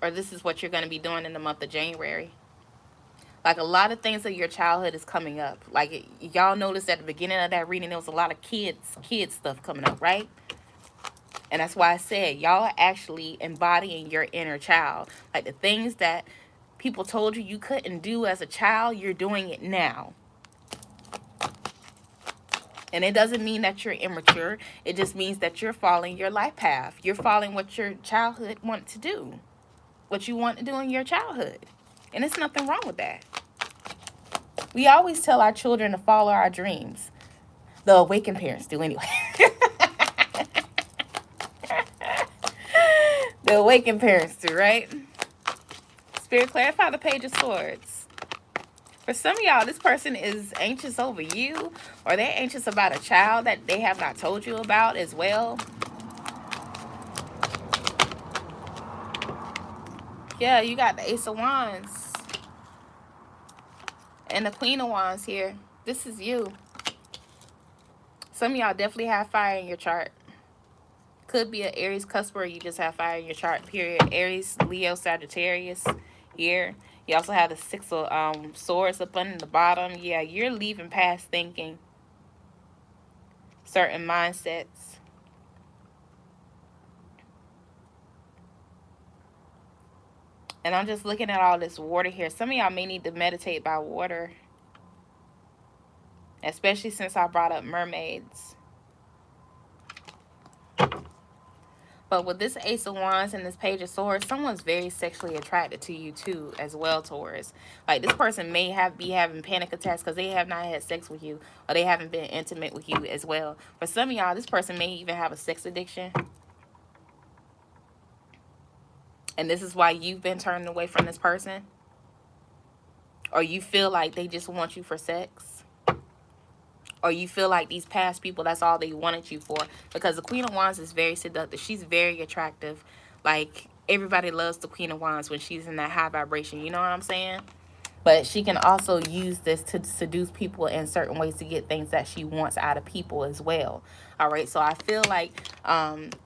Speaker 1: Or this is what you're going to be doing in the month of January. Like a lot of things of your childhood is coming up. Like y'all noticed at the beginning of that reading, there was a lot of kids stuff coming up, right? And that's why I said y'all are actually embodying your inner child. Like the things that people told you you couldn't do as a child, you're doing it now. And it doesn't mean that you're immature. It just means that you're following your life path. You're following what your childhood wanted to do. What you want to do in your childhood. And there's nothing wrong with that. We always tell our children to follow our dreams. The awakened parents do anyway. The awakened parents do, right? Spirit, clarify the Page of Swords. For some of y'all, this person is anxious over you, or they're anxious about a child that they have not told you about as well. Yeah, you got the Ace of Wands and the Queen of Wands here. This is you. Some of y'all definitely have fire in your chart. Could be an Aries cusp or you just have fire in your chart, period. Aries, Leo, Sagittarius here. You also have the Six of Swords up under the bottom. Yeah, you're leaving past thinking. Certain mindsets. And I'm just looking at all this water here. Some of y'all may need to meditate by water. Especially since I brought up mermaids. But with this Ace of Wands and this Page of Swords, someone's very sexually attracted to you too as well, Taurus. Like this person may be having panic attacks because they have not had sex with you. Or they haven't been intimate with you as well. For some of y'all, this person may even have a sex addiction. And this is why you've been turning away from this person. Or you feel like they just want you for sex. Or you feel like these past people, that's all they wanted you for. Because the Queen of Wands is very seductive. She's very attractive. Like, everybody loves the Queen of Wands when she's in that high vibration. You know what I'm saying? But she can also use this to seduce people in certain ways to get things that she wants out of people as well. All right, so I feel like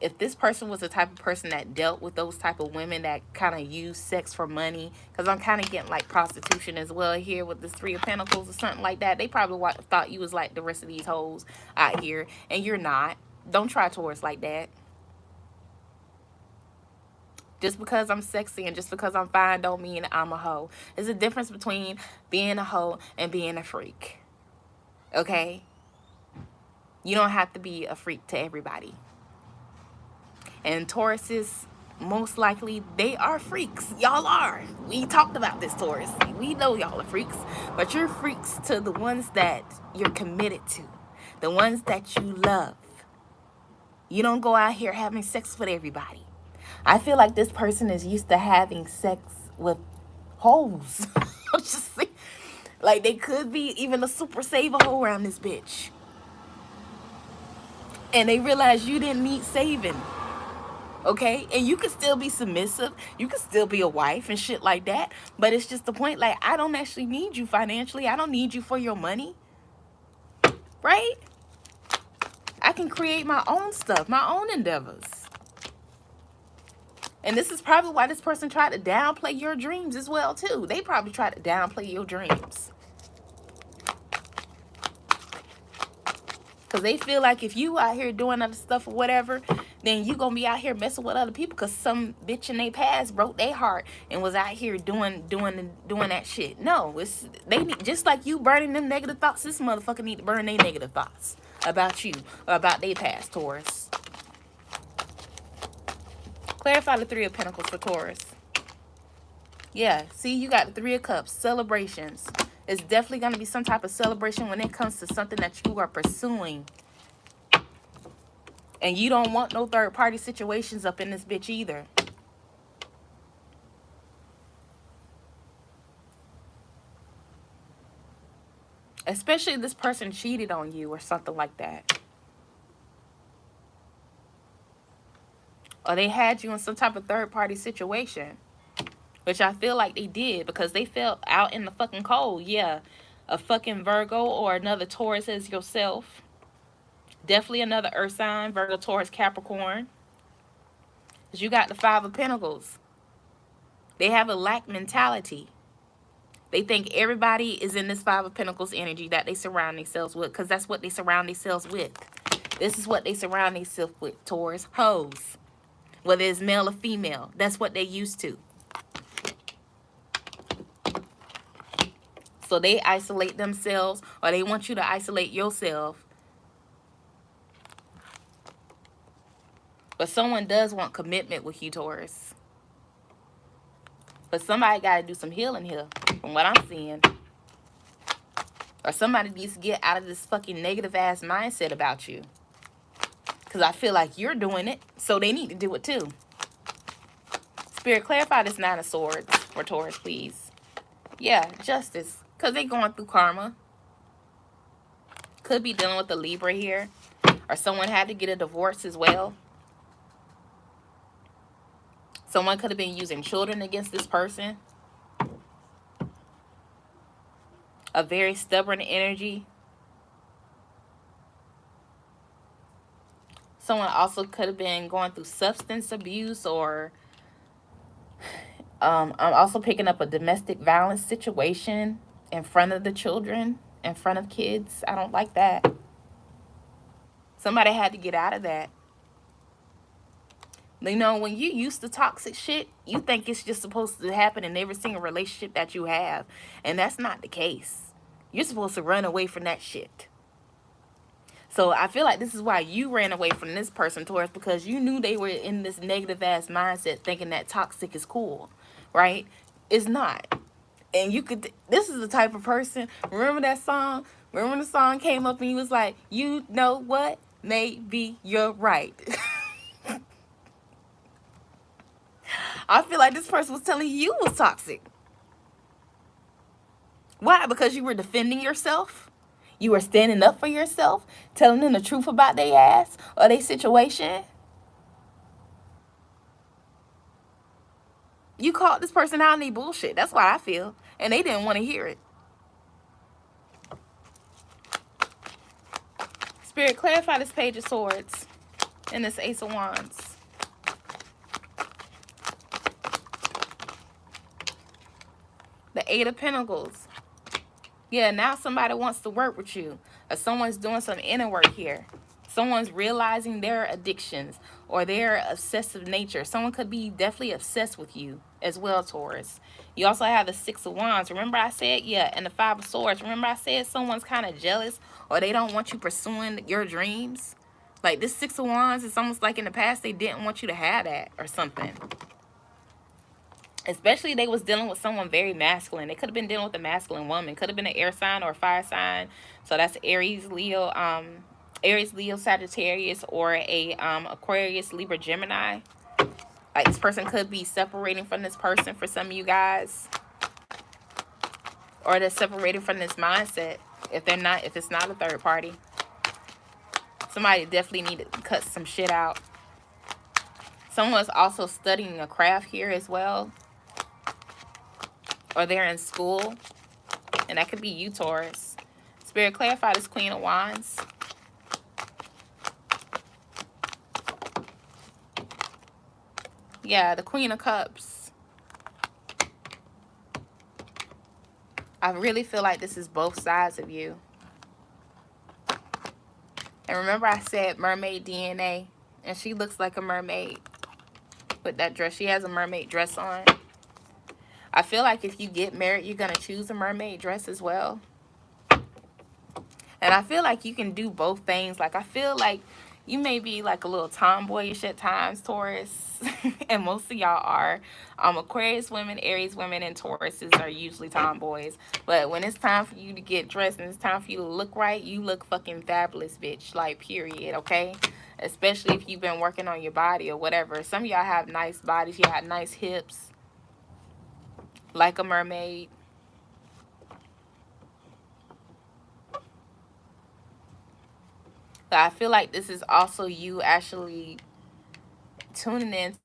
Speaker 1: if this person was the type of person that dealt with those type of women that kind of use sex for money, because I'm kind of getting like prostitution as well here with this Three of Pentacles or something like that. They probably thought you was like the rest of these hoes out here, and you're not. Don't try Taurus like that. Just because I'm sexy and just because I'm fine don't mean I'm a hoe. There's a difference between being a hoe and being a freak. Okay? You don't have to be a freak to everybody. And Tauruses, most likely, they are freaks. Y'all are. We talked about this, Taurus. We know y'all are freaks. But you're freaks to the ones that you're committed to. The ones that you love. You don't go out here having sex with everybody. I feel like this person is used to having sex with hoes. I'm just saying. Like, they could be even a super saver hoe around this bitch. And they realize you didn't need saving. Okay? And you can still be submissive. You can still be a wife and shit like that. But it's just the point, like, I don't actually need you financially. I don't need you for your money. Right? I can create my own stuff, my own endeavors. And this is probably why this person tried to downplay your dreams as well, too. They probably tried to downplay your dreams. Because they feel like if you out here doing other stuff or whatever, then you going to be out here messing with other people because some bitch in their past broke their heart and was out here doing that shit. No, they need, just like you burning them negative thoughts, this motherfucker need to burn their negative thoughts about you or about their past, Taurus. Clarify the Three of Pentacles for Taurus. Yeah, see, you got the Three of Cups, celebrations. It's definitely going to be some type of celebration when it comes to something that you are pursuing. And you don't want no third-party situations up in this bitch either. Especially if this person cheated on you or something like that. Or they had you in some type of third-party situation. Which I feel like they did because they felt out in the fucking cold. Yeah, a fucking Virgo or another Taurus as yourself. Definitely another earth sign, Virgo, Taurus, Capricorn. Because you got the Five of Pentacles. They have a lack mentality. They think everybody is in this Five of Pentacles energy that they surround themselves with because that's what they surround themselves with. This is what they surround themselves with, Taurus. Hoes. Whether it's male or female. That's what they used to. So they isolate themselves or they want you to isolate yourself. But someone does want commitment with you, Taurus. But somebody got to do some healing here from what I'm seeing. Or somebody needs to get out of this fucking negative ass mindset about you. Because I feel like you're doing it. So they need to do it too. Spirit, clarify this Nine of Swords for Taurus, please. Yeah, justice. Because they going through karma. Could be dealing with a Libra here. Or someone had to get a divorce as well. Someone could have been using children against this person. A very stubborn energy. Someone also could have been going through substance abuse or I'm also picking up a domestic violence situation in front of the children, in front of kids. I don't like that. Somebody had to get out of that. You know, when you used to toxic shit, you think it's just supposed to happen in every single relationship that you have. And that's not the case. You're supposed to run away from that shit. So I feel like this is why you ran away from this person, Taurus, because you knew they were in this negative ass mindset thinking that toxic is cool, right? It's not. And you could, this is the type of person, remember that song? Remember when the song came up and he was like, you know what? Maybe you're right. I feel like this person was telling you was toxic. Why? Because you were defending yourself? You were standing up for yourself? Telling them the truth about their ass or their situation? You called this person out on their bullshit. That's why I feel. And they didn't want to hear it. Spirit, clarify this Page of Swords and this Ace of Wands. The Eight of Pentacles. Yeah, now somebody wants to work with you. Or someone's doing some inner work here. someone's realizing their addictions or their obsessive nature. Someone could be definitely obsessed with you as well, Taurus. You also have the Six of Wands. Remember I said, yeah, and the Five of Swords. Remember I said someone's kind of jealous or they don't want you pursuing your dreams? Like this Six of Wands, it's almost like in the past they didn't want you to have that or something. Especially they was dealing with someone very masculine. They could have been dealing with a masculine woman. Could have been an air sign or a fire sign. So that's Aries, Leo, Sagittarius, or a Aquarius, Libra, Gemini. Like this person could be separating from this person for some of you guys. Or they're separating from this mindset if it's not a third party. Somebody definitely need to cut some shit out. Someone's also studying a craft here as well. Or they're in school. And that could be you, Taurus. Spirit, clarify this Queen of Wands. Yeah, the Queen of Cups. I really feel like this is both sides of you. And remember I said mermaid DNA. And she looks like a mermaid with that dress. She has a mermaid dress on. I feel like if you get married, you're going to choose a mermaid dress as well. And I feel like you can do both things. Like, I feel like you may be like a little tomboyish at times, Taurus. And most of y'all are. Aquarius women, Aries women, and Tauruses are usually tomboys. But when it's time for you to get dressed and it's time for you to look right, you look fucking fabulous, bitch. Like, period, okay? Especially if you've been working on your body or whatever. Some of y'all have nice bodies. You have nice hips. Like a mermaid. But I feel like this is also you actually tuning in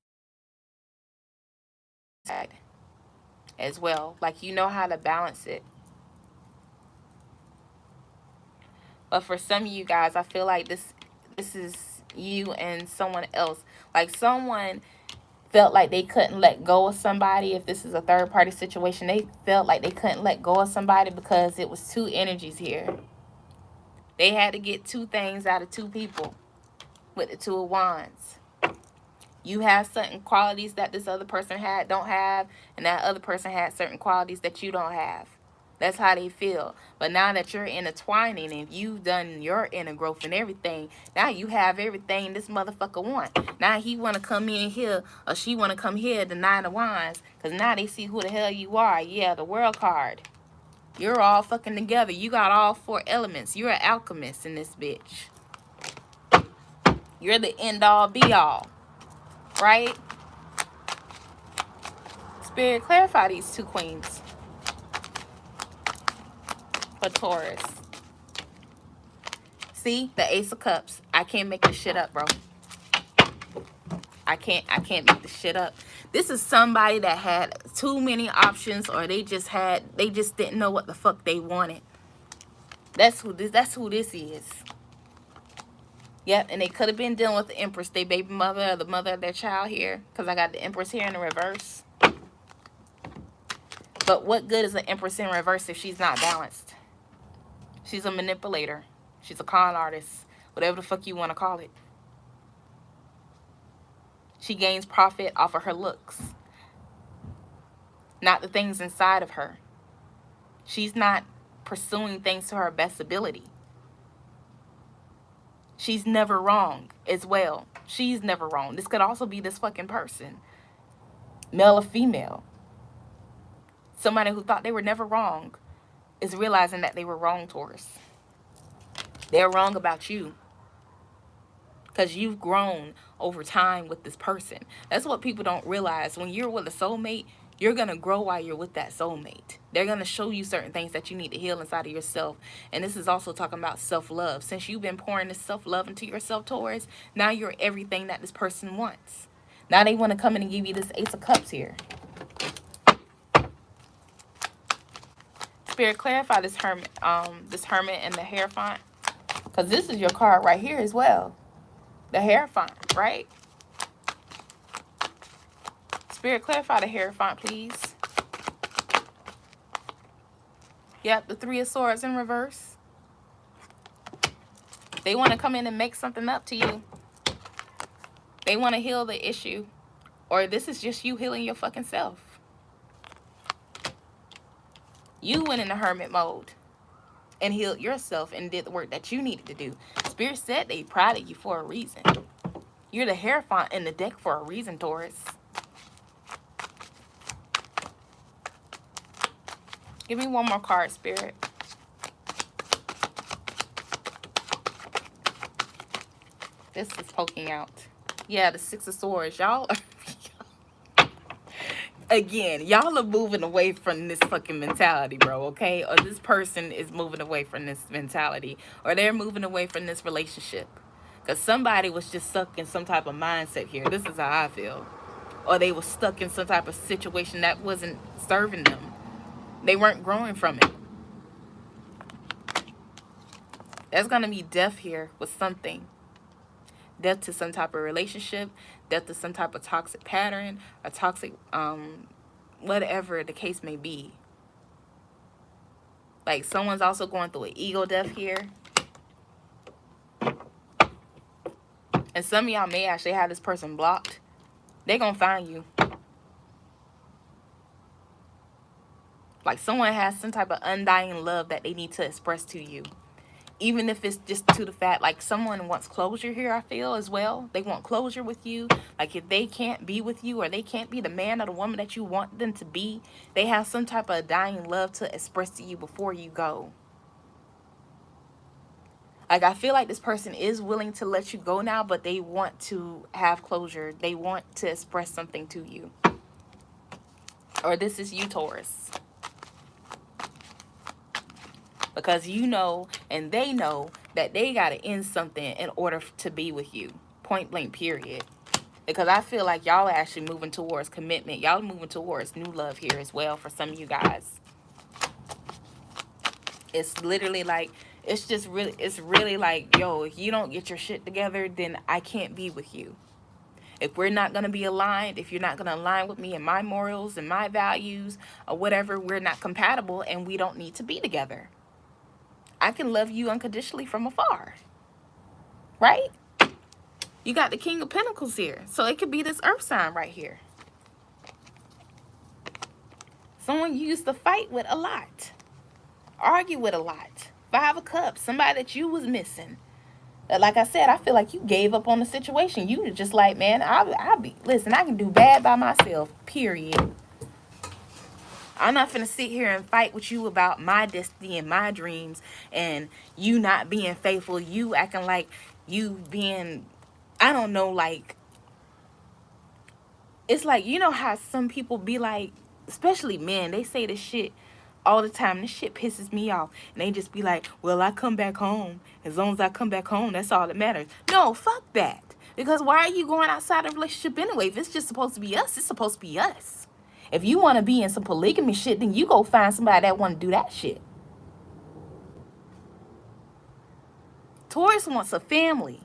Speaker 1: as well. Like you know how to balance it. But for some of you guys, I feel like this is you and someone else. Like someone felt like they couldn't let go of somebody. If this is a third party situation, they felt like they couldn't let go of somebody because it was two energies here. They had to get two things out of two people with the Two of Wands. You have certain qualities that this other person don't have, and that other person had certain qualities that you don't have. That's how they feel. But now that you're intertwining and you've done your inner growth and everything, now you have everything this motherfucker want. Now he want to come in here or she want to come here, the Nine of Wands, because now they see who the hell you are. Yeah, the World card. You're all fucking together. You got all four elements. You're an alchemist in this bitch. You're the end all be all. Right? Spirit, clarify these two queens for Taurus. See, the Ace of Cups. I can't make this shit up, bro. I can't make this shit up. This is somebody that had too many options, or they just didn't know what the fuck they wanted. That's who this is. Yep, and they could have been dealing with the Empress, their baby mother, or the mother of their child here, because I got the Empress here in the reverse. But what good is an Empress in reverse if she's not balanced? She's a manipulator. She's a con artist. Whatever the fuck you want to call it. She gains profit off of her looks. Not the things inside of her. She's not pursuing things to her best ability. She's never wrong as well. She's never wrong. This could also be this fucking person. Male or female. Somebody who thought they were never wrong is realizing that they were wrong, Taurus. They're wrong about you. Because you've grown over time with this person. That's what people don't realize. When you're with a soulmate, you're going to grow while you're with that soulmate. They're going to show you certain things that you need to heal inside of yourself. And this is also talking about self-love. Since you've been pouring this self-love into yourself, Taurus, now you're everything that this person wants. Now they want to come in and give you this Ace of Cups here. Spirit, clarify this hermit and the Hierophant. Because this is your card right here as well. The Hierophant, right? Spirit, clarify the Hierophant, please. Yep, the Three of Swords in reverse. They want to come in and make something up to you. They want to heal the issue. Or this is just you healing your fucking self. You went into hermit mode and healed yourself and did the work that you needed to do. Spirit said they proud of you for a reason. You're the Hierophant in the deck for a reason, Taurus. Give me one more card, Spirit. This is poking out. Yeah, the Six of Swords. Y'all are... Again, y'all are moving away from this fucking mentality, bro, okay? Or this person is moving away from this mentality. Or they're moving away from this relationship. Because somebody was just stuck in some type of mindset here. This is how I feel. Or they were stuck in some type of situation that wasn't serving them. They weren't growing from it. There's going to be death here with something. Death to some type of relationship. Death to some type of toxic pattern. A toxic, whatever the case may be. Like someone's also going through an ego death here. And some of y'all may actually have this person blocked. They're going to find you. Like someone has some type of undying love that they need to express to you. Even if it's just to the fact, like someone wants closure here, I feel, as well. They want closure with you. Like if they can't be with you or they can't be the man or the woman that you want them to be, they have some type of dying love to express to you before you go. Like I feel like this person is willing to let you go now, but they want to have closure. They want to express something to you. Or this is you, Taurus. Because you know and they know that they got to end something in order to be with you. Point blank, period. Because I feel like y'all are actually moving towards commitment. Y'all are moving towards new love here as well for some of you guys. It's literally like, it's really like, yo, if you don't get your shit together, then I can't be with you. If we're not going to be aligned, if you're not going to align with me and my morals and my values or whatever, we're not compatible and we don't need to be together. I can love you unconditionally from afar. Right? You got the King of Pentacles here. So it could be this earth sign right here. Someone you used to fight with a lot. Argue with a lot. 5 of Cups. Somebody that you was missing. Like I said, I feel like you gave up on the situation. You were just like, man, listen, I can do bad by myself. Period. I'm not finna sit here and fight with you about my destiny and my dreams and you not being faithful. You acting like you being, I don't know, like, it's like, you know how some people be like, especially men, they say this shit all the time. This shit pisses me off. And they just be like, well, I come back home. As long as I come back home, that's all that matters. No, fuck that. Because why are you going outside of a relationship anyway? If it's just supposed to be us, it's supposed to be us. If you want to be in some polygamy shit, then you go find somebody that want to do that shit. Taurus wants a family.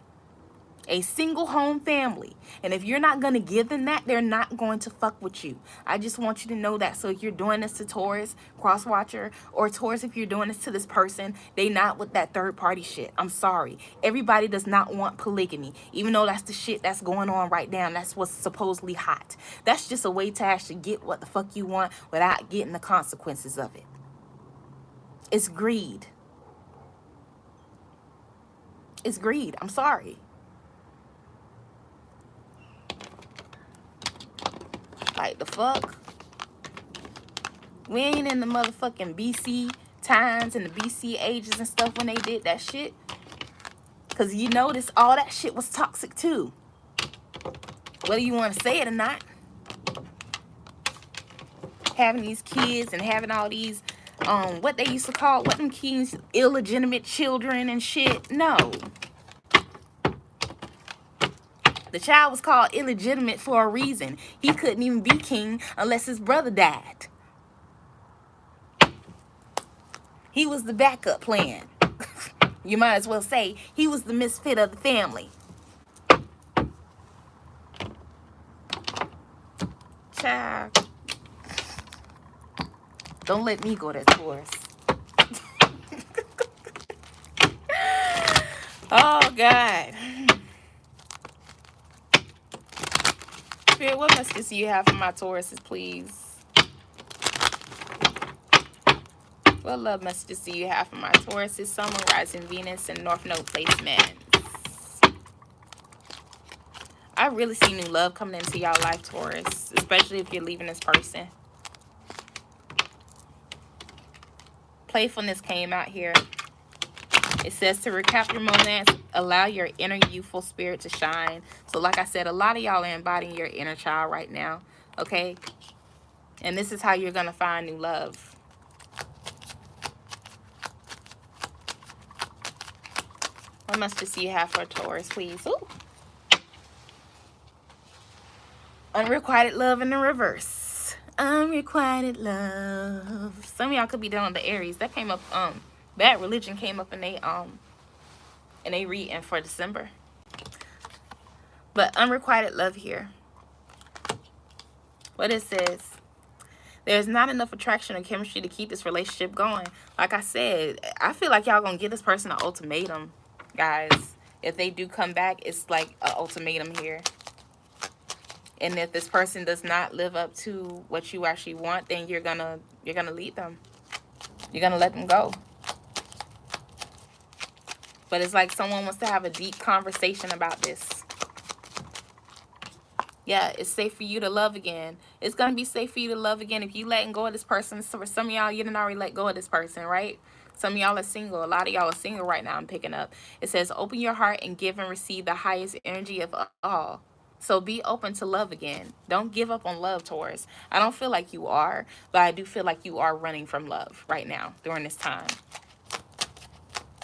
Speaker 1: A single home family. And if you're not going to give them that, they're not going to fuck with you. I just want you to know that. So if you're doing this to Taurus, cross-watcher, or Taurus, if you're doing this to this person, they not with that third-party shit. I'm sorry. Everybody does not want polygamy. Even though that's the shit that's going on right now. That's what's supposedly hot. That's just a way to actually get what the fuck you want without getting the consequences of it. It's greed. It's greed. I'm sorry. Like the fuck? We ain't in the motherfucking BC times and the BC ages and stuff when they did that shit. Because you notice all that shit was toxic too. Whether you want to say it or not. Having these kids and having all these, what they used to call, what them kids, illegitimate children and shit. No. The child was called illegitimate for a reason. He couldn't even be king unless his brother died. He was the backup plan. You might as well say he was the misfit of the family. Child. Don't let me go that Taurus. Oh, God. Spirit, what messages do you have for my Tauruses, please? What love messages do you have for my Tauruses, Sun, Moon, Rising, Venus, and North Node placements? I really see new love coming into y'all life, Taurus, especially if you're leaving this person. Playfulness came out here. It says to recap your moments, allow your inner youthful spirit to shine. So like I said, a lot of y'all are embodying your inner child right now, okay? And this is how you're going to find new love. What messages do you have for Taurus, please? Ooh. Unrequited love in the reverse. Unrequited love. Some of y'all could be dealing with the Aries. That came up, bad religion came up in a reading for December. But unrequited love here. What it says, there's not enough attraction or chemistry to keep this relationship going. Like I said, I feel like y'all gonna give this person an ultimatum, guys. If they do come back, it's like an ultimatum here. And if this person does not live up to what you actually want, then you're gonna leave them. You're gonna let them go. But it's like someone wants to have a deep conversation about this. Yeah, it's safe for you to love again. It's going to be safe for you to love again if you letting go of this person. So for some of y'all, you didn't already let go of this person, right? Some of y'all are single. A lot of y'all are single right now, I'm picking up. It says, open your heart and give and receive the highest energy of all. So be open to love again. Don't give up on love, Taurus. I don't feel like you are, but I do feel like you are running from love right now during this time.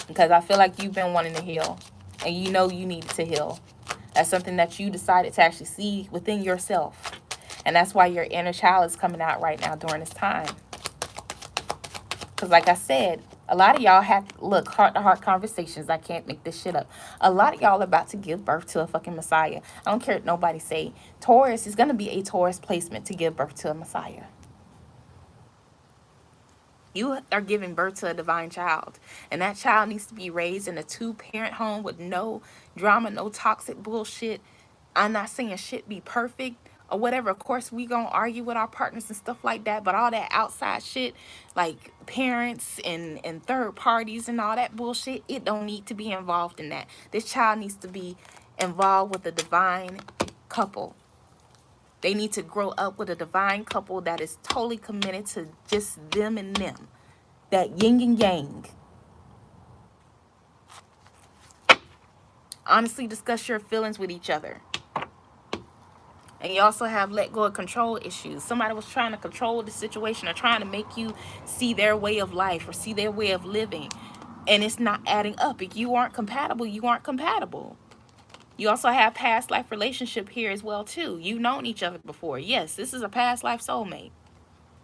Speaker 1: Because I feel like you've been wanting to heal. And you know you need to heal. That's something that you decided to actually see within yourself. And that's why your inner child is coming out right now during this time. Because like I said, a lot of y'all have, look, heart-to-heart conversations. I can't make this shit up. A lot of y'all are about to give birth to a fucking Messiah. I don't care what nobody say. Taurus is going to be a Taurus placement to give birth to a Messiah. You are giving birth to a divine child. And that child needs to be raised in a 2-parent home with no drama, no toxic bullshit. I'm not saying shit be perfect or whatever. Of course, we gonna argue with our partners and stuff like that. But all that outside shit, like parents and third parties and all that bullshit, it don't need to be involved in that. This child needs to be involved with a divine couple. They need to grow up with a divine couple that is totally committed to just them and them. That yin and yang. Honestly discuss your feelings with each other. And you also have let go of control issues. Somebody was trying to control the situation or trying to make you see their way of life or see their way of living. And it's not adding up. If you aren't compatible, you aren't compatible. You also have past life relationship here as well too. You've known each other before. Yes, this is a past life soulmate.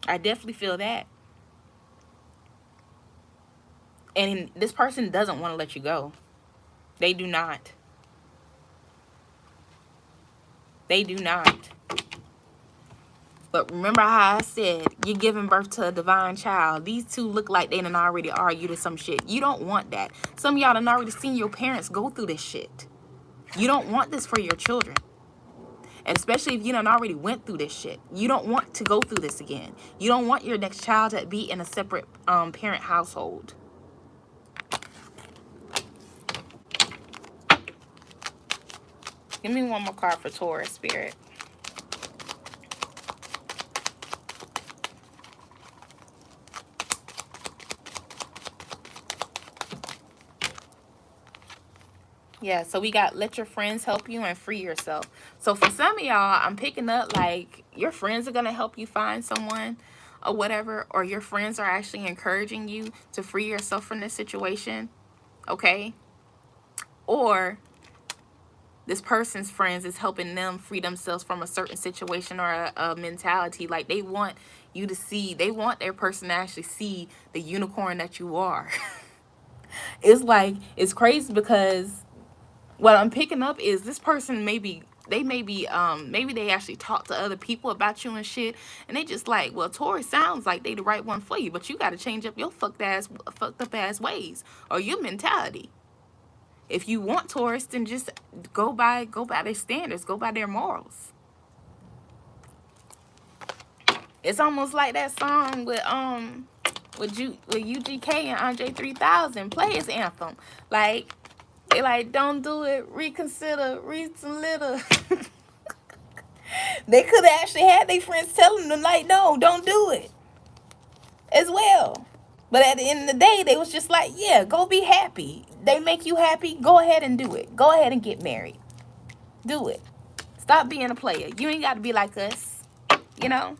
Speaker 1: I definitely feel that. And this person doesn't want to let you go. They do not. They do not. But remember how I said you're giving birth to a divine child. These two look like they done already argued or some shit. You don't want that. Some of y'all done already seen your parents go through this shit. You don't want this for your children. And especially if you done already went through this shit. You don't want to go through this again. You don't want your next child to be in a separate parent household. Give me one more card for Taurus, Spirit. Yeah, so we got let your friends help you and free yourself. So for some of y'all, I'm picking up like your friends are going to help you find someone or whatever. Or your friends are actually encouraging you to free yourself from this situation. Okay? Or this person's friends is helping them free themselves from a certain situation or a mentality. Like they want you to see, they want their person to actually see the unicorn that you are. It's like, it's crazy because what I'm picking up is this person maybe maybe they actually talk to other people about you and shit, and they just like, well, Tori sounds like they the right one for you, but you got to change up your fucked up ass ways or your mentality. If you want Taurus, then just go by their standards, go by their morals. It's almost like that song with UGK and Andre 3000, play his anthem. Like, they like, don't do it, reconsider, read some little. They could have actually had their friends telling them, like, no, don't do it as well. But at the end of the day, they was just like, yeah, go be happy. They make you happy, go ahead and do it. Go ahead and get married. Do it. Stop being a player. You ain't got to be like us, you know?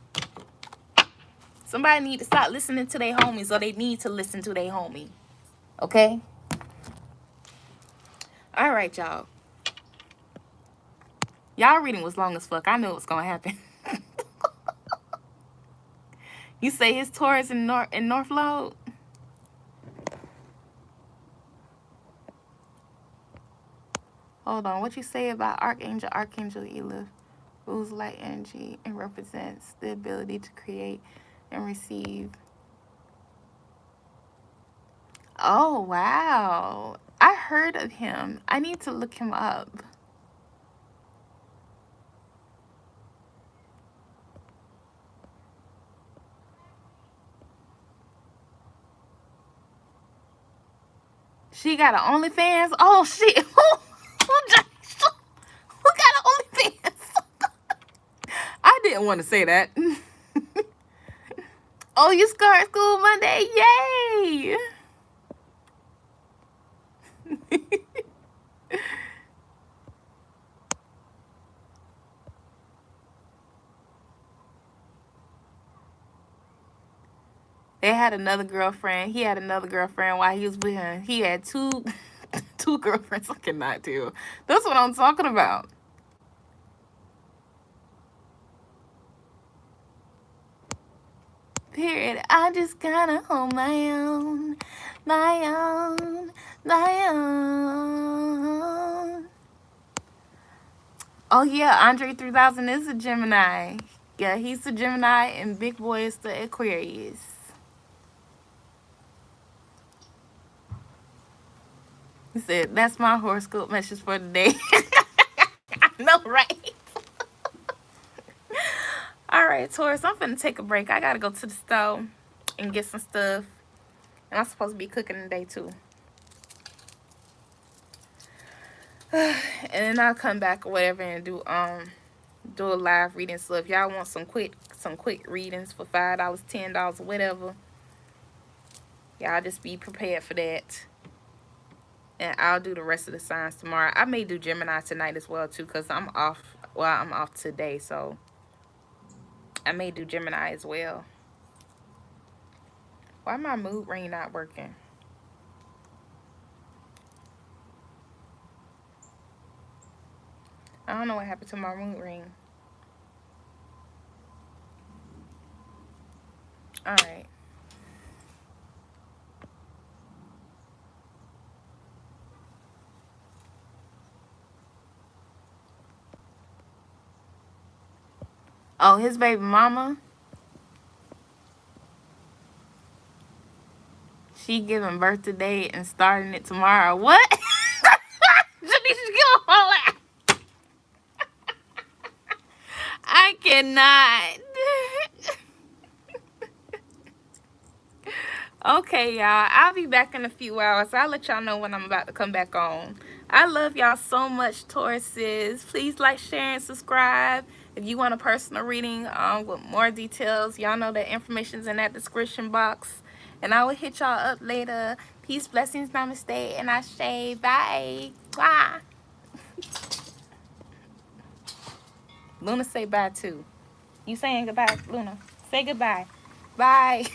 Speaker 1: Somebody need to stop listening to their homies, or they need to listen to their homie. Okay? All right, y'all. Y'all reading was long as fuck. I knew it was going to happen. You say his Taurus in North Lode? Hold on. What you say about Archangel Elif? Rules light energy and represents the ability to create and receive. Oh, wow. I heard of him. I need to look him up. She got an OnlyFans? Oh, shit. Who got an OnlyFans? I didn't want to say that. Oh, you start school Monday. Yay. They had another girlfriend. He had another girlfriend while he was with him. He had two girlfriends. I cannot tell. That's what I'm talking about. Period. I just gotta hold my own. Oh yeah, Andre 3000 is a Gemini. Yeah, he's the Gemini, and Big Boy is the Aquarius. He said, that's my horoscope message for today. I know, right? All right, Taurus, I'm finna take a break. I gotta go to the store and get some stuff. And I'm supposed to be cooking today, too. And then I'll come back or whatever and do a live reading. So if y'all want some quick readings for $5, $10, whatever, y'all just be prepared for that. And I'll do the rest of the signs tomorrow. I may do Gemini tonight as well, too, because I'm off. Well, I'm off today, so I may do Gemini as well. Why my mood ring not working? I don't know what happened to my mood ring. All right. Oh, his baby mama. She giving birth today and starting it tomorrow. What? I cannot. Okay, y'all. I'll be back in a few hours. I'll let y'all know when I'm about to come back on. I love y'all so much, Tauruses. Please like, share, and subscribe. If you want a personal reading with more details, y'all know the information's in that description box. And I will hit y'all up later. Peace, blessings, namaste, and ashe. Bye. Bye. Luna, say bye, too. You saying goodbye, Luna? Say goodbye. Bye.